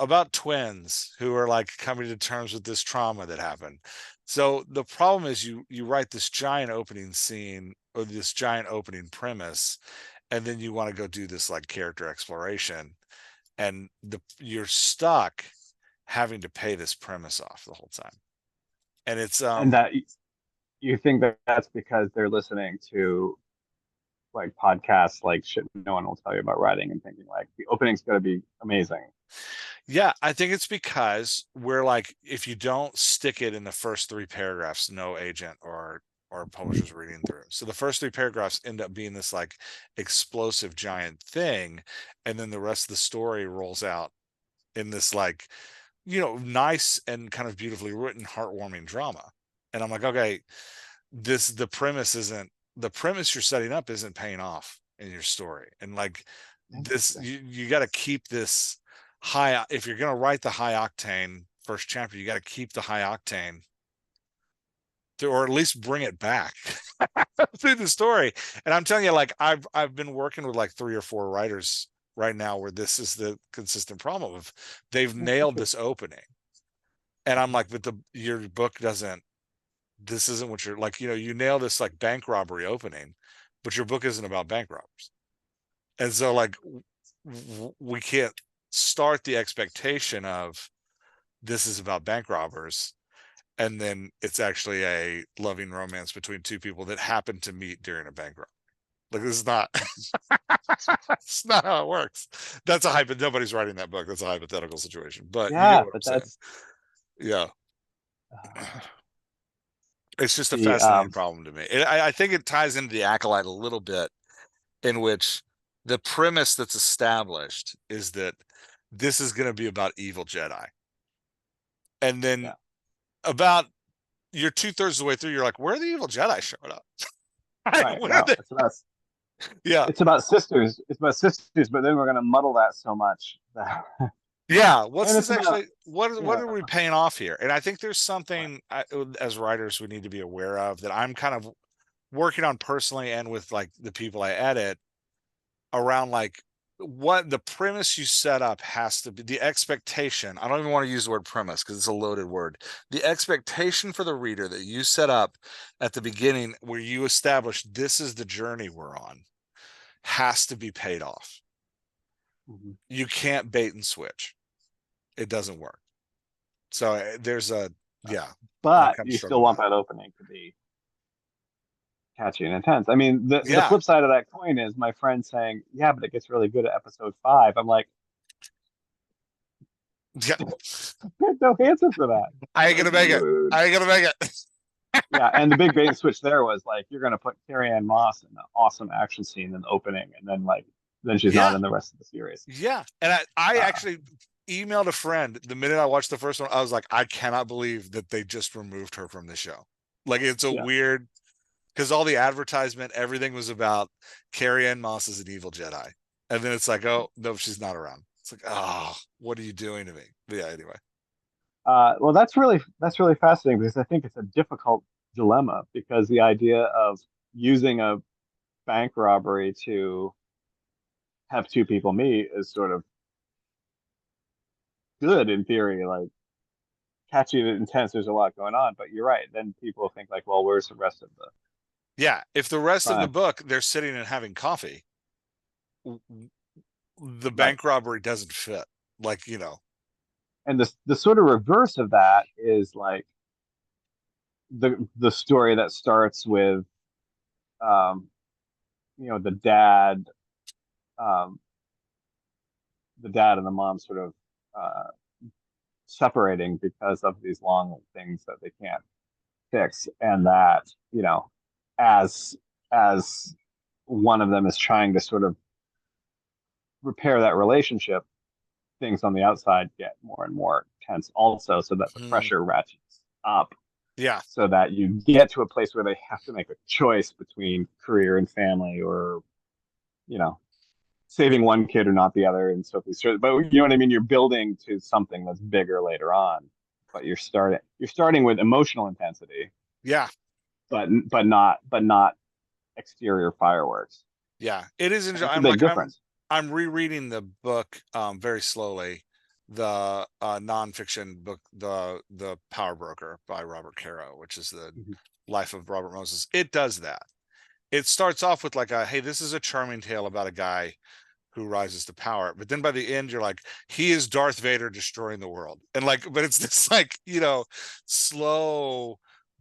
A: about twins who are like coming to terms with this trauma that happened. So the problem is you write this giant opening scene or this giant opening premise, and then you want to go do this like character exploration, and you're stuck having to pay this premise off the whole time. And it's
B: And that you think that that's because they're listening to like podcasts like shit no one will tell you about writing and thinking like the opening's going to be amazing.
A: Yeah, I think it's because we're like, if you don't stick it in the first three paragraphs, no agent or publisher's reading through. So the first three paragraphs end up being this like explosive giant thing, and then the rest of the story rolls out in this like, nice and kind of beautifully written, heartwarming drama. And I'm like, okay, the premise you're setting up isn't paying off in your story. And like this,
B: Interesting.
A: you got to keep this high. If you're going to write the high octane first chapter, you got to keep the high octane or at least bring it back through the story. And I'm telling you, like I've been working with like three or four writers right now where this is the consistent problem of they've
B: That's
A: nailed
B: interesting.
A: this opening. And I'm like, but your book doesn't this isn't what you're like, you nail this like bank robbery opening, but your book isn't about bank robbers. And so like we can't start the expectation of this is about bank robbers, and then it's actually a loving romance between two people that happen to meet during a bank robbery. Like this is not it's not how it works. That's a hypothetical. Nobody's writing that book. That's a hypothetical situation. But you get
B: Yeah,
A: what I'm
B: but
A: saying.
B: that's
A: Yeah.
B: uh,
A: It's just a
B: the
A: fascinating problem to me. I think it ties into the Acolyte a little bit, in which the premise that's established is that this is going to be about evil Jedi. And then
B: yeah,
A: about you're 2/3 of the way through, you're like, where are the evil Jedi showing up?
B: right.
A: Where are
B: No,
A: they? Yeah.
B: it's about sisters. It's about sisters, but then we're going to muddle that so much that,
A: Yeah. What's
B: and
A: this
B: it's about
A: actually? What
B: yeah,
A: are we paying off here? And I think there's something as writers we need to be aware of that I'm kind of working on personally and with like the people I edit around like what the premise you set up has to be the expectation. I don't even want to use the word premise because it's a loaded word. The expectation for the reader that you set up at the beginning, where you establish this is the journey we're on, has to be paid off.
B: mhm.
A: You can't bait and switch. It doesn't work. So there's a, yeah, I
B: But
A: kind of
B: you
A: struggle
B: still
A: with
B: want
A: that.
B: that opening to be catchy and intense. I mean, the
A: Yeah.
B: flip side of that coin is my friend saying, "Yeah, but it gets really good at episode 5." I'm like,
A: Yeah.
B: "There's no answer for that."
A: I ain't
B: Like,
A: gonna make it. I ain't gonna make it.
B: yeah, and the big bait and switch there was like, you're going to put Carrie Ann Moss in an awesome action scene in the opening, and then like, then she's not
A: Yeah.
B: in the rest of the series.
A: Yeah. And I
B: Uh,
A: actually emailed a friend the minute I watched the first one. I was like, I cannot believe that they just removed her from the show. Like it's a
B: yeah,
A: weird, because all the advertisement, everything was about Carrie Ann Moss as an evil Jedi. And then it's like, oh no, she's not around. It's like, oh, what are you doing to me? But yeah, anyway.
B: well, that's really fascinating because I think it's a difficult dilemma because the idea of using a bank robbery to have two people meet is sort of good in theory, like catchy and intense. There's a lot going on, but you're right. Then people think like, well, where's the rest of the
A: Yeah. If the rest of the
B: fun?
A: book they're sitting and having coffee, the
B: Right.
A: bank robbery doesn't fit. Like,
B: And the sort of reverse of that is like the story that starts with um, the um, dad and the mom sort of uh, separating because of these long things that they can't fix, and that as as one of them is trying to sort of repair that relationship, things on the outside get more and more tense also, so that the
A: mm,
B: pressure ratchets up,
A: yeah.
B: so that you get to a place where they have to make a choice between career and family, or you know saving one kid or not the other, and so forth. But you know what I mean. You're building to something that's bigger later on, but you're starting with emotional intensity,
A: Yeah.
B: but not exterior fireworks.
A: Yeah, it is.
B: And it's a
A: I'm
B: big
A: like
B: difference.
A: I'm rereading the book very slowly, the nonfiction book, the Power Broker by Robert Caro, which is the
B: Mm-hmm.
A: life of Robert Moses. It does that. It starts off with like a hey, this is a charming tale about a guy who rises to power, but then by the end you're like he is Darth Vader destroying the world, and like but it's this like slow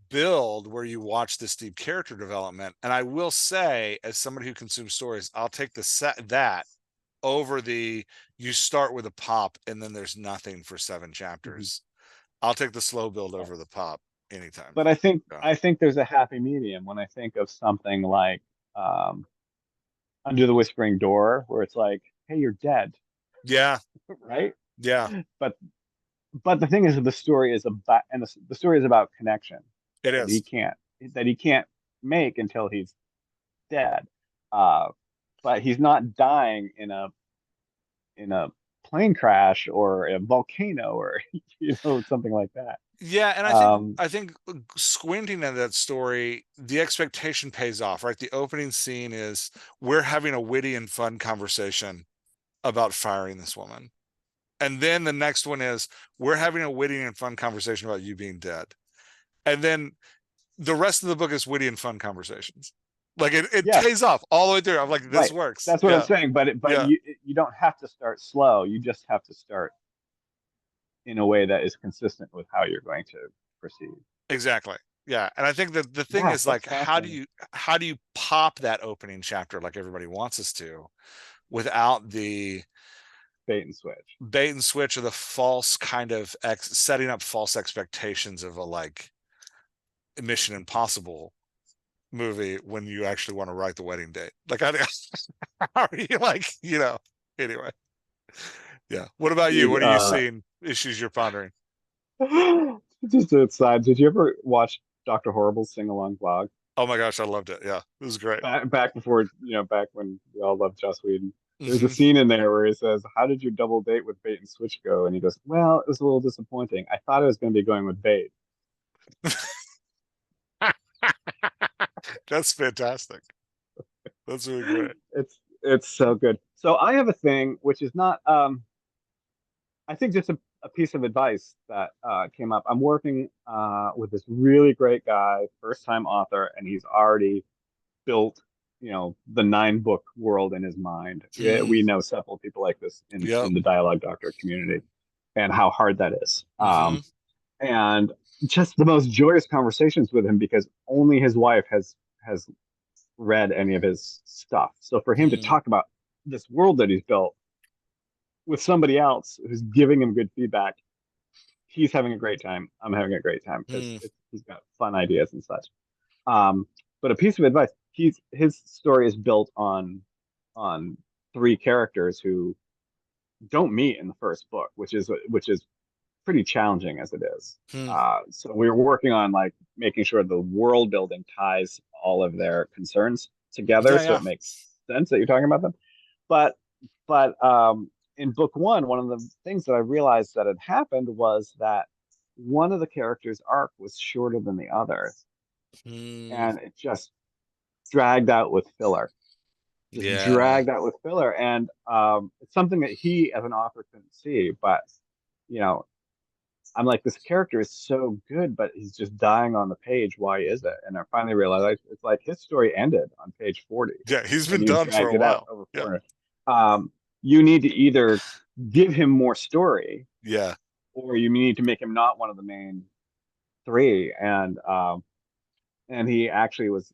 A: build where you watch this deep character development. And I will say, as somebody who consumes stories, I'll take the set that over the you start with a pop and then there's nothing for 7
B: Mm-hmm.
A: chapters. I'll take the slow build
B: Yeah.
A: over the pop anytime.
B: But I think
A: Yeah.
B: I think there's a happy medium when I think of something like um, Under the Whispering Door, where it's like, hey, you're dead,
A: Yeah.
B: right?
A: Yeah.
B: But the thing is, the story is about, and the story is about connection
A: It
B: that he
A: is.
B: can't that he can't make until he's dead. Uh, but he's not dying in a plane crash or a volcano or something like that.
A: Yeah, and I think
B: Um,
A: I think squinting at that story, the expectation pays off, right? The opening scene is we're having a witty and fun conversation about firing this woman. And then the next one is we're having a witty and fun conversation about you being dead. And then the rest of the book is witty and fun conversations. Like it
B: Yes,
A: pays off all the way through. I'm like, this
B: right.
A: works.
B: That's what I'm
A: Yeah.
B: saying. But
A: Yeah.
B: you don't have to start slow. You just have to start in a way that is consistent with how you're going to proceed.
A: Exactly. Yeah. And I think that the thing
B: Yeah,
A: is
B: that's
A: like,
B: fascinating.
A: how do you pop that opening chapter like everybody wants us to without the
B: Bait and switch.
A: bait and switch or the false kind of setting up false expectations of a like Mission Impossible movie when you actually want to write the wedding date. Like, how are you like, anyway. Yeah. What about you?
B: Dude,
A: What are you seeing issues you're pondering?
B: just a side. Did you ever watch Dr. Horrible's sing along blog?
A: Oh my gosh, I loved it. Yeah, it was great.
B: Back before, back when we all loved Joss Whedon. There's a
A: Hmm.
B: scene in there where he says, "How did your double date with bait and switch go?" And he goes, "Well, it was a little disappointing. I thought I was going to be going with bait."
A: That's fantastic. That's really great.
B: It's so good. So I have a thing which is not I think just a piece of advice that came up. I'm working with this really great guy, first time author, and he's already built, the 9 book world in his mind.
A: Mm,
B: We know several people like this
A: yep.
B: in the dialogue doctor community, and how hard that is.
A: Hmm.
B: And just the most joyous conversations with him because only his wife has read any of his stuff. So for him to
A: Mm,
B: talk about this world that he's built with somebody else who's giving him good feedback, he's having a great time. I'm having a great time because
A: mm,
B: he's got fun ideas and such. Um, but a piece of advice: his story is built on 3 characters who don't meet in the first book, which is pretty challenging as it is.
A: mm.
B: So we were working on like making sure the world building ties all of their concerns together,
A: Yeah,
B: so
A: yeah.
B: it makes sense that you're talking about them. But but in book 1, one of the things that I realized that had happened was that one of the characters' arc was shorter than the other,
A: Mm,
B: and it just dragged out with filler. Just
A: yeah.
B: dragged out with filler, and it's something that he, as an author, couldn't see. But you know, I'm like, this character is so good, but he's just dying on the page. Why is it? And I finally realized it's like his story ended on page 40,
A: Yeah, he's
B: and
A: been
B: you've
A: done for
B: dragged
A: a
B: it out
A: while.
B: over
A: Yeah.
B: 400. You need to either give him more story,
A: Yeah.
B: or you need to make him not one of the main 3. And he actually was,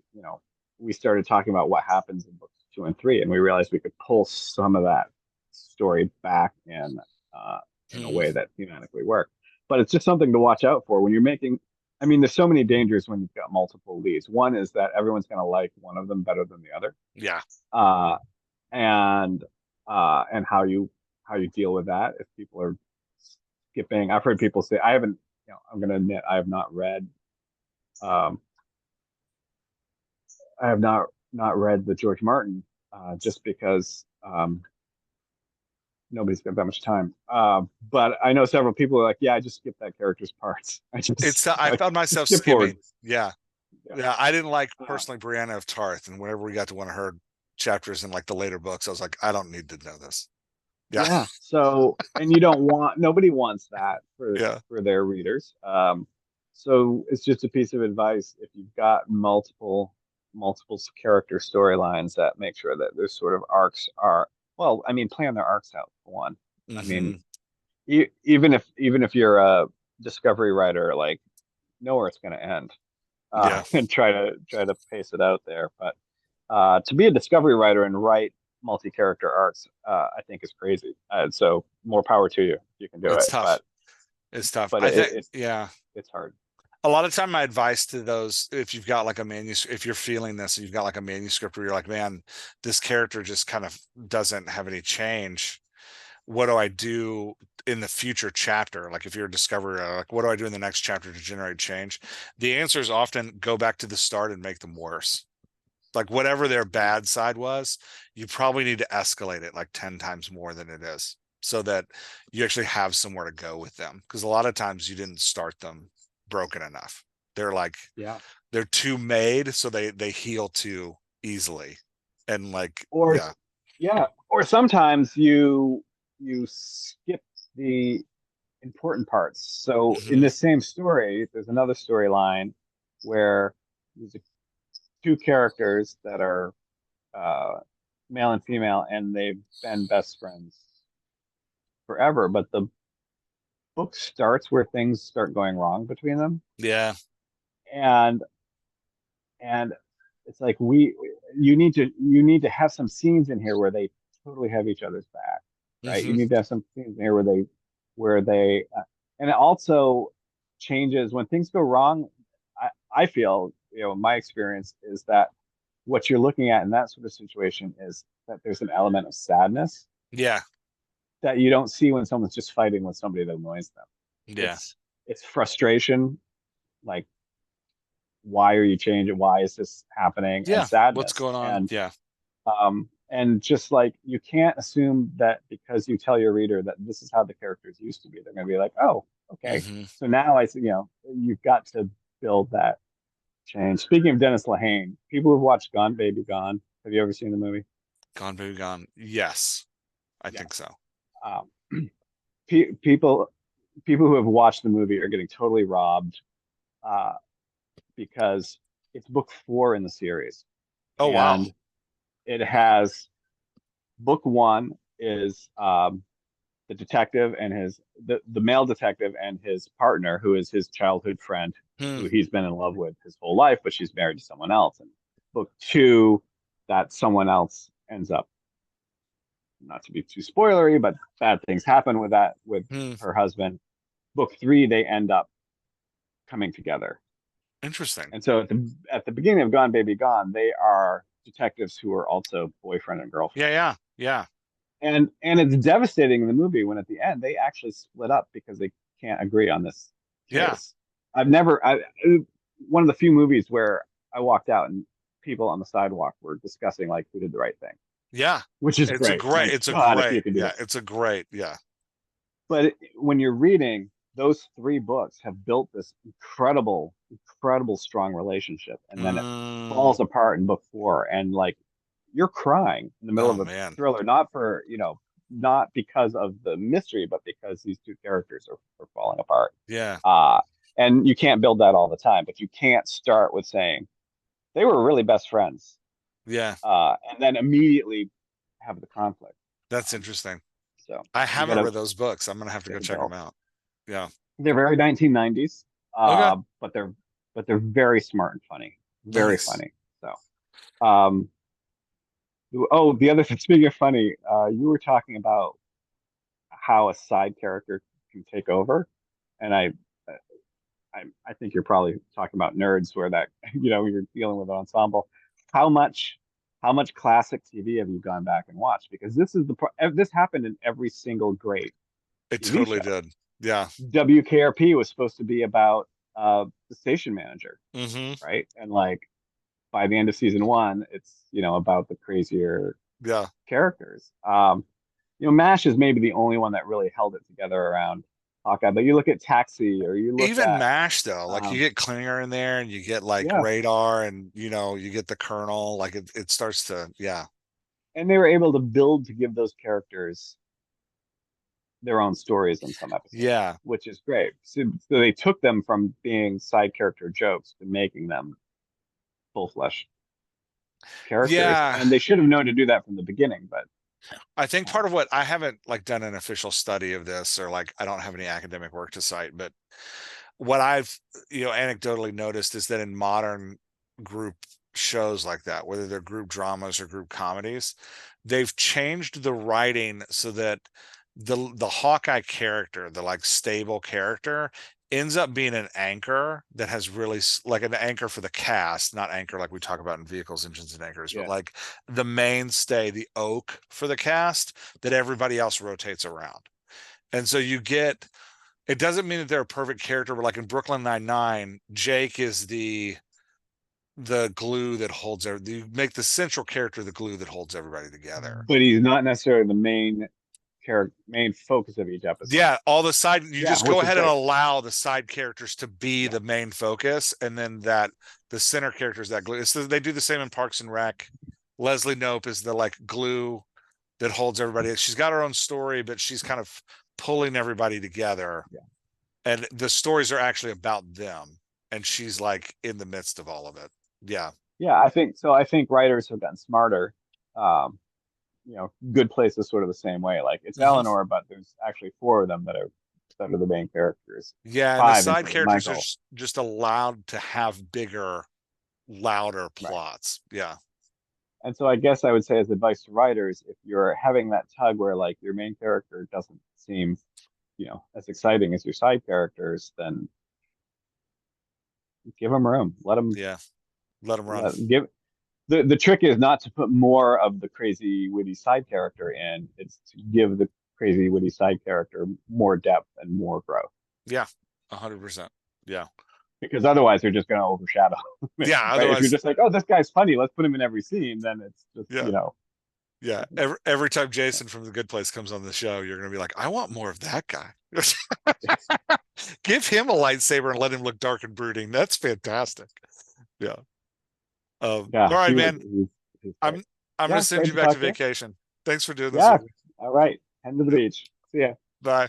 B: we started talking about what happens in books 2 and 3, and we realized we could pull some of that story back in a way
A: Mm,
B: that thematically worked. But it's just something to watch out for when you're making. I mean, there's so many dangers when you've got multiple leads. One is that everyone's going to like one of them better than the other,
A: yeah.
B: uh, and and how you deal with that if people are skipping. I've heard people say, I haven't. I'm going to admit I have not read. Um, I have not read the George Martin, just because nobody's got that much time. But I know several people are like, yeah, I just skip that character's parts. I just
A: I
B: like
A: found myself
B: skip forward.
A: skimming. Yeah.
B: Yeah.
A: Yeah. I didn't like
B: Uh,
A: personally Brianna of Tarth. And whenever we got to one of her chapters in like the later books, I was like, I don't need to know this. Yeah.
B: yeah. So, and you don't want nobody wants that for
A: Yeah.
B: their readers. So it's just a piece of advice if you've got multiple character storylines, that make sure that their sort of arcs are, well, I mean, plan their arcs out for one. I mean,
A: Hmm.
B: even if you're a discovery writer, like, know where it's going to end,
A: Yeah.
B: and try to pace it out there. But to be a discovery writer and write multi-character arcs, I think is crazy. So more power to you. You can do
A: It's
B: it,
A: tough. It's tough.
B: but
A: I
B: it,
A: think,
B: it
A: yeah.
B: it's hard.
A: A lot of time my advice to those, if you've got like a manuscript, if you're feeling this, you've got like a manuscript where you're like, man, this character just kind of doesn't have any change. What do I do in the future chapter? Like if you're a discoverer, like what do I do in the next chapter to generate change? The answer is often go back to the start and make them worse. Like whatever their bad side was, you probably need to escalate it like 10 times more than it is so that you actually have somewhere to go with them. Because a lot of times you didn't start them broken enough. They're like
B: Yeah.
A: they're too made, so they heal too easily. And like,
B: Or
A: yeah.
B: yeah, or sometimes you skip the important parts. So in
A: Hmm.
B: this same story, there's another storyline where these are two characters that are uh, male and female, and they've been best friends forever. But the book starts where things start going wrong between them,
A: Yeah.
B: and and it's like you need to have some scenes in here where they totally have each other's back, right? You
A: Hmm.
B: need to have some scenes in here where they and it also changes when things go wrong. I feel, my experience is that what you're looking at in that sort of situation is that there's an element of sadness
A: Yeah.
B: that you don't see when someone's just fighting with somebody that annoys them.
A: Yeah.
B: It's frustration, like, why are you changing? Why is this happening? And
A: Yeah. What's
B: sadness.
A: going on? Yeah.
B: And just like, you can't assume that because you tell your reader that this is how the characters used to be, they're going to be like, oh, okay.
A: Hmm.
B: So now you've got to build that change. Speaking of Dennis Lehane, people who've watched Gone Baby Gone, have you ever seen the movie?
A: Gone Baby Gone. Yes, I
B: Yeah.
A: think so.
B: Um, people who have watched the movie are getting totally robbed uh, because it's book four in the series,
A: Oh, wow.
B: and it has book one is the detective and the male detective and his partner, who is his childhood friend,
A: Hmm.
B: who he's been in love with his whole life, but she's married to someone else. And book two, that someone else ends up, not to be too spoilery, but bad things happen with
A: Hmm.
B: her husband. Book three, they end up coming together.
A: Interesting.
B: And so at the beginning of Gone Baby Gone, they are detectives who are also boyfriend and
A: Yeah.
B: girlfriend.
A: Yeah. Yeah.
B: And it's devastating in the movie when at the end they actually split up because they can't agree on this
A: Yeah.
B: case. I've never I One of the few movies where I walked out and people on the sidewalk were discussing like who did the right thing,
A: Yeah.
B: which is
A: It's a
B: great.
A: great,
B: My
A: it's a
B: God, if you
A: great,
B: could do
A: yeah,
B: that.
A: it's a great, yeah.
B: But when you're reading, those three books have built this incredible strong relationship, and then it
A: Mm,
B: falls apart in book four, and like, you're crying in the middle
A: oh
B: of a
A: man.
B: thriller, not because of the mystery, but because these two characters are falling apart.
A: Yeah.
B: Uh, and you can't build that all the time, but you can't start with saying they were really best friends,
A: Yeah.
B: and then immediately have the conflict.
A: That's
B: Um,
A: interesting.
B: so
A: I
B: you
A: haven't
B: gotta
A: read those books. I'm gonna have to go
B: get the
A: check them
B: build.
A: out. Yeah.
B: They're very 1990s,
A: Okay.
B: but they're very smart and funny, very
A: Nice.
B: funny. So, oh, the other thing, speaking of funny, you were talking about how a side character can take over, and I think you're probably talking about Nerds, where that you're dealing with an ensemble. How much how much classic TV have you gone back and watched? Because this happened in every single great
A: It
B: TV
A: totally
B: show.
A: did. Yeah.
B: WKRP was supposed to be about the station manager,
A: Hmm.
B: right? And like, by the end of season one, it's about the crazier
A: Yeah.
B: characters. MASH is maybe the only one that really held it together around Hawkeye. But you look at Taxi, or you look
A: Even
B: at
A: MASH though, like you
B: um,
A: get Klinger in there and you get like
B: yeah,
A: Radar and you get the Colonel, like it starts to, yeah.
B: and they were able to build to give those characters their own stories in some episodes,
A: Yeah.
B: which is great. So they took them from being side character jokes to making them full flesh characters,
A: Yeah.
B: and they should have known to do that from the beginning. But
A: I think part
B: um,
A: of what I haven't like done an official study of this or like I don't have any academic work to cite, but what I've anecdotally noticed is that in modern group shows like that, whether they're group dramas or group comedies, they've changed the writing so that the Hawkeye character, the like stable character, ends up being an anchor that has really like an anchor for the cast, not anchor like we talk about in vehicles, engines, and anchors, but
B: yeah,
A: like the mainstay, the oak for the cast that everybody else rotates around. And so you get it doesn't mean that they're a perfect character, but like in Brooklyn Nine-Nine, Jake is the glue that holds everything. You make the central character the glue that holds everybody together.
B: but he's not necessarily the main focus of each episode.
A: Yeah, all the side you
B: Yeah,
A: just go
B: which is
A: ahead and
B: great.
A: allow the side characters to be
B: Yeah,
A: the main focus, and then that the center characters that glue. So they do the same in Parks and Rec. Leslie Knope is the like glue that holds everybody. She's got her own story, but she's kind of pulling everybody together.
B: yeah.
A: And the stories are actually about them. and she's like in the midst of all of it. Yeah.
B: Yeah, I think so. I think writers have gotten smarter. Um, Good Place is sort of the same way. Like it's
A: Hmm.
B: Eleanor, but there's actually four of them that are the main characters.
A: Yeah, and the
B: Five,
A: side
B: including
A: characters are
B: Michael.
A: just allowed to have bigger, louder
B: Right.
A: plots. Yeah.
B: And so I guess I would say as advice to writers, if you're having that tug where like your main character doesn't seem, as exciting as your side characters, then give them room.
A: Yeah. Let them run.
B: Give the trick is not to put more of the crazy witty side character in. It's to give the crazy witty side character more depth and more growth.
A: Yeah. 100%. Yeah.
B: Because otherwise they're just going to overshadow it,
A: Yeah.
B: right? If you're
A: Otherwise,
B: just like, oh, this guy's funny, let's put him in every scene, then it's just,
A: yeah. Yeah. Every time Jason from The Good Place comes on the show, you're gonna be like, I want more of that guy. Give him a lightsaber and let him look dark and brooding. That's fantastic. Yeah. All
B: yeah,
A: right, man.
B: he's great.
A: I'm I'm gonna
B: Yeah,
A: send
B: great
A: you
B: to
A: back to
B: talk to you.
A: vacation. Thanks for doing this
B: Yeah,
A: with me.
B: all right. Head to the beach. See ya.
A: Bye.